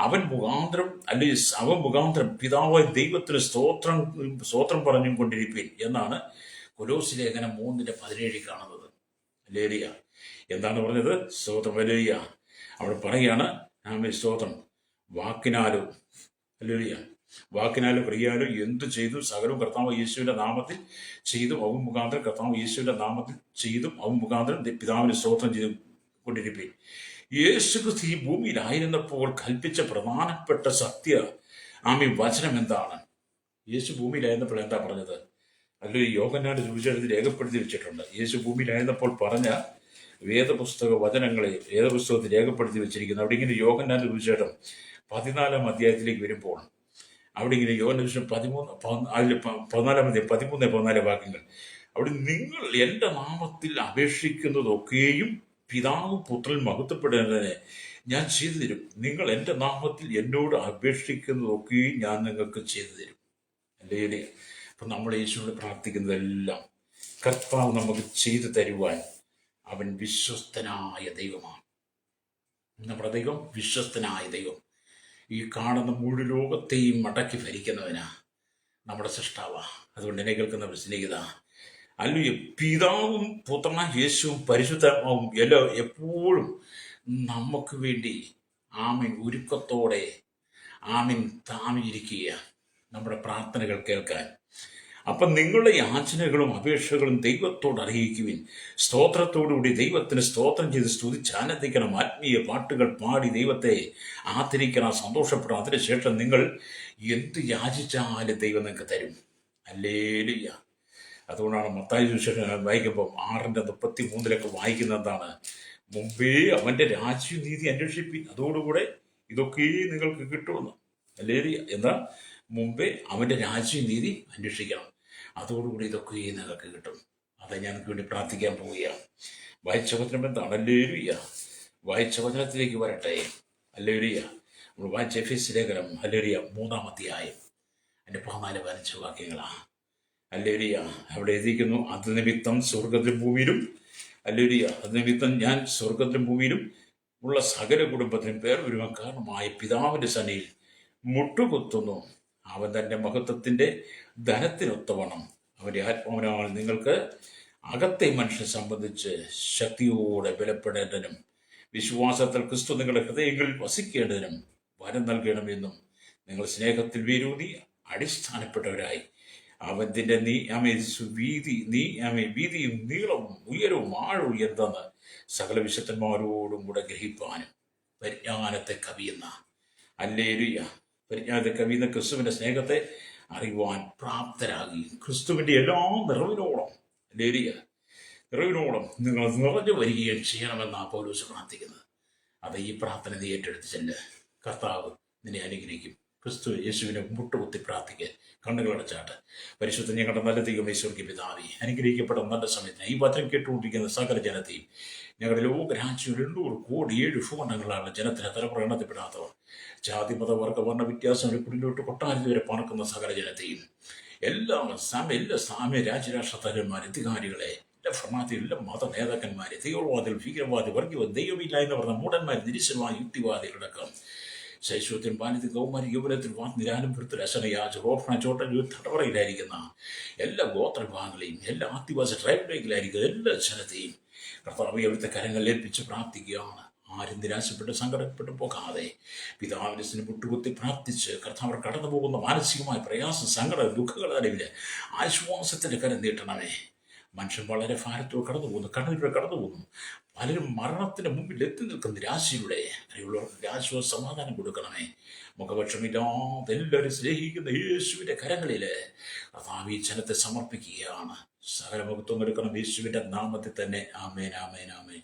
[SPEAKER 1] അവൻ മുഖാന്തരം അല്ലെങ്കിൽ അവൻ മുഖാന്തരം പിതാവായ ദൈവത്തിന് സ്തോത്രം പറഞ്ഞും കൊണ്ടിരിപ്പീൻ എന്നാണ് കൊലോസ്യ ലേഖനം 3:17 കാണുന്നത്. ഹല്ലേലൂയ. എന്താണ് പറഞ്ഞത്? സ്തോത്രം. ഹല്ലേലൂയ. അവിടെ പറയുകയാണ്, സ്തോത്രം, വാക്കിനാലോ ഹല്ലേലൂയ വാക്കിനാലോ ക്രിയയാലോ എന്തു ചെയ്തു സകലവും കർത്താവ് യേശുവിന്റെ നാമത്തിൽ ചെയ്തും അവൻ മുഖാന്തരം കർത്താവ് യേശുവിന്റെ നാമത്തിൽ ചെയ്തും അവൻ മുഖാന്തരം പിതാവിന് സ്തോത്രം ചെയ്തു കൊണ്ടിരിപ്പിൻ. യേശുക്രിസ്തു ഈ ഭൂമിയിലായിരുന്നപ്പോൾ കൽപ്പിച്ച പ്രധാനപ്പെട്ട സത്യ വചനം എന്താണ്? യേശു ഭൂമിയിലായിരുന്നപ്പോൾ എന്താ പറഞ്ഞത്? അല്ലെങ്കിൽ യോഹന്നാന്റെ സുവിശേഷത്തിൽ രേഖപ്പെടുത്തി വെച്ചിട്ടുണ്ട്. യേശു ഭൂമിയിലായിരുന്നപ്പോൾ പറഞ്ഞ വേദപുസ്തക വചനങ്ങളെ വേദപുസ്തകത്തിൽ രേഖപ്പെടുത്തി വെച്ചിരിക്കുന്നു. അവിടെ ഇങ്ങനെ യോഹന്നാന്റെ സുവിശേഷം 14 അധ്യായത്തിലേക്ക് വരുമ്പോൾ അവിടെ ഇങ്ങനെ യോഹന്നാന്റെ സുവിശേഷം 14 വാക്യങ്ങൾ, അവിടെ നിങ്ങൾ എൻ്റെ നാമത്തിൽ അപേക്ഷിക്കുന്നതൊക്കെയും പിതാവ് പുത്രൻ മഹത്വപ്പെടേണ്ടതിന് ഞാൻ ചെയ്തു തരും. നിങ്ങൾ എൻ്റെ നാമത്തിൽ എന്നോട് അപേക്ഷിക്കുന്നതൊക്കെയും ഞാൻ നിങ്ങൾക്ക് ചെയ്തു തരും. അല്ലേ? അപ്പം നമ്മൾ യേശുവിനോട് പ്രാർത്ഥിക്കുന്നതെല്ലാം കർത്താവ് നമുക്ക് ചെയ്തു തരുവാൻ അവൻ വിശ്വസ്തനായ ദൈവമാണ്. നമ്മുടെ ദൈവം വിശ്വസ്തനായ ദൈവം. ഈ കാണുന്ന മുഴു ലോകത്തെയും മടക്കി ഭരിക്കുന്നവനാ നമ്മുടെ സൃഷ്ടാവാ. അതുകൊണ്ട് എന്നെ കേൾക്കുന്ന സ്നേഹിത, അല്ലെങ്കിൽ പിതാവും പുത്രനും യേശുവും പരിശുദ്ധാത്മാവും എല്ലാം എപ്പോഴും നമുക്ക് വേണ്ടി ഒരുക്കത്തോടെ താമിയിരിക്കുക നമ്മുടെ പ്രാർത്ഥനകൾ കേൾക്കാൻ. അപ്പം നിങ്ങളുടെ യാചനകളും അപേക്ഷകളും ദൈവത്തോട് അറിയിക്കുവിൻ. സ്തോത്രത്തോടുകൂടി ദൈവത്തിന് സ്തോത്രം ചെയ്ത് സ്തുതിച്ച് ആനന്ദിക്കണം. ആത്മീയ പാട്ടുകൾ പാടി ദൈവത്തെ ആദരിക്കണം, സന്തോഷപ്പെടണം. അതിനുശേഷം നിങ്ങൾ എന്ത് യാചിച്ചാലും ദൈവം നിങ്ങൾക്ക് തരും. ഹല്ലേലൂയ. അതുകൊണ്ടാണ് മത്തായി സുവിശേഷം വായിക്കുമ്പോൾ 6:33 വായിക്കുന്നത് എന്താണ്? മുമ്പേ അവൻ്റെ രാജ്യവും നീതി അന്വേഷിപ്പിൻ, അതോടുകൂടെ ഇതൊക്കെ നിങ്ങൾക്ക് കിട്ടുമെന്ന്. ഹല്ലേലൂയ. എന്താ? മുമ്പേ അവൻ്റെ രാജ്യവും നീതി അന്വേഷിക്കണം, അതോടുകൂടി ഇതൊക്കെ നിങ്ങൾക്ക് കിട്ടും. അത് ഞാൻ വേണ്ടി പ്രാർത്ഥിക്കാൻ പോവുകയാണ്. വായിച്ച വചനം എന്താണ്? ഹല്ലേലൂയ. വായിച്ച വചനത്തിലേക്ക് വരട്ടെ. ഹല്ലേലൂയ. നമ്മൾ വായിച്ച എഫേസ്യ ലേഖനം ഹല്ലേലൂയ 3-ാം അധ്യായം എൻ്റെ 14-15 വാക്യങ്ങളാണ്. ഹല്ലേലൂയ. അവിടെ എഴുതിയിരിക്കുന്നു, അത് നിമിത്തം സ്വർഗത്തിലും ഭൂമിയിലും, ഹല്ലേലൂയ, അത് നിമിത്തം ഞാൻ സ്വർഗത്തിലും ഭൂമിയിലും ഉള്ള സകല കുടുംബത്തിനും പേർവരുവാൻ കാരണമായ പിതാവിൻ്റെ സന്നിധിയിൽ മുട്ടുകുത്തുന്നു. അവൻ തൻ്റെ മഹത്വത്തിൻ്റെ ധനത്തിനൊത്തവണ്ണം അവൻ്റെ ആത്മാവിനാൽ നിങ്ങൾക്ക് അകത്തെ മനുഷ്യനെ സംബന്ധിച്ച് ശക്തിയോടെ ബലപ്പെടേണ്ടതിനും വിശ്വാസത്തിൽ ക്രിസ്തു നിങ്ങളുടെ ഹൃദയങ്ങളിൽ വസിക്കേണ്ടതിനും വരം നൽകണമെന്നും നിങ്ങൾ സ്നേഹത്തിൽ വേരൂന്നി അടിസ്ഥാനപ്പെട്ടവരായി അവൻ്റെ വീതിയും നീളവും ഉയരവും ആഴവും എന്തെന്ന് സകല വിശുദ്ധന്മാരോടും കൂടെ ഗ്രഹിപ്പാനും പരിജ്ഞാനത്തെ കവിയുന്ന, ഹല്ലേലൂയ, പരിജ്ഞാനത്തെ കവിയുന്ന ക്രിസ്തുവിൻ്റെ സ്നേഹത്തെ അറിയുവാൻ പ്രാപ്തരാകി ക്രിസ്തുവിൻ്റെ എല്ലാ നിറവിനോളം, ഹല്ലേലൂയ, നിറവിനോളം നിങ്ങൾ നിറഞ്ഞു വരികയും ചെയ്യണമെന്നാണ് പൗലോസ് പ്രാർത്ഥിക്കുന്നത്. അത് ഈ പ്രാർത്ഥന നീ ഏറ്റെടുത്ത് ചെല്ല്. കർത്താവ് നിന്നെ അനുഗ്രഹിക്കും. ക്രിസ്തു യേശുവിനെ മുട്ടുകുത്തി പ്രാർത്ഥിക്കുക. കണ്ണുകളടച്ചാട്ട്. പരിശുദ്ധ ഞങ്ങളുടെ നല്ല ദൈവമേ, സ്വർഗ്ഗീയ പിതാവേ, അനുഗ്രഹിക്കപ്പെട്ട നല്ല സമയത്തിന് ഈ വചനം കേട്ടുകൊണ്ടിരിക്കുന്ന സകല ജനത്തെയും, ഞങ്ങളുടെ ലോകരാജ്യം 200 കോടി 7 ഭൂഖണ്ഡങ്ങളാണ് ജനത്തിന് തലമുറ എണ്ണത്തിൽപ്പെടാത്തവർ, ജാതി മത വർഗ വർണ്ണ വ്യത്യാസം കുടിലോട്ട് കൊട്ടാരത്തിൽ വരെ പണക്കുന്ന സകല ജനത്തെയും, എല്ലാ സാമ്യ രാജ്യരാഷ്ട്ര തലന്മാർ, അധികാരികളെ, എല്ലാ ഭരണാധികാരികൾ, എല്ലാ മത നേതാക്കന്മാരെ, തീവ്രവാദികൾ, ഭീകരവാദി, വർഗീയവാദി, ദൈവമില്ല എന്ന് പറഞ്ഞ മൂടന്മാർ, നിരീശ്വരമായ യുക്തിവാദികളടക്കം ശൈശവത്തിനും ബാല്യത്തിൽ കൗമാരി യൗവനത്തിൽ നിരാനുഭവത്തിൽ അശനയാച റോഫണ ചോട്ടൻ തടവറയിലായിരിക്കുന്ന എല്ലാ ഗോത്രവിഭാഗങ്ങളെയും, എല്ലാ ആദിവാസി ട്രൈബിലേക്കിലായിരിക്കുന്ന എല്ലാ ജനത്തെയും കർത്താവ് അവിടുത്തെ കരങ്ങളിൽ ഏൽപ്പിച്ച് പ്രാർത്ഥിക്കുകയാണ്. ആരും നിരാശപ്പെട്ട് സങ്കടപ്പെട്ടു പോകാതെ പിതാവിൻ്റെ മുട്ടുകുത്തി പ്രാർത്ഥിച്ച് കർത്താവ് കടന്നു പോകുന്ന മാനസികമായ പ്രയാസം, സങ്കട ദുഃഖങ്ങളുടെ നടുവിൽ ആശ്വാസത്തിൻ്റെ കരം നീട്ടണമേ. മനുഷ്യൻ വളരെ ഭാരത്തോടെ കടന്നു പോകുന്നു, കണ്ണീരിലൂടെ കടന്നു പോകുന്നു. പലരും മരണത്തിന് മുമ്പിൽ എത്തി നിൽക്കുന്ന നിരാശയിലൂടെ അങ്ങനെയുള്ളവർക്ക് ആശ്വാസ സമാധാനം കൊടുക്കണമേ. മുഖപക്ഷമില്ലാതെ എല്ലാവരും സ്നേഹിക്കുന്ന യേശുവിൻ്റെ കരങ്ങളിൽ കർത്താവ് ഈ ജനത്തെ സമർപ്പിക്കുകയാണ്. സകല മുഖത്വം എടുക്കണം യേശുവിൻ്റെ നാമത്തിൽ തന്നെ. ആമേൻ, ആമേൻ, ആമേൻ.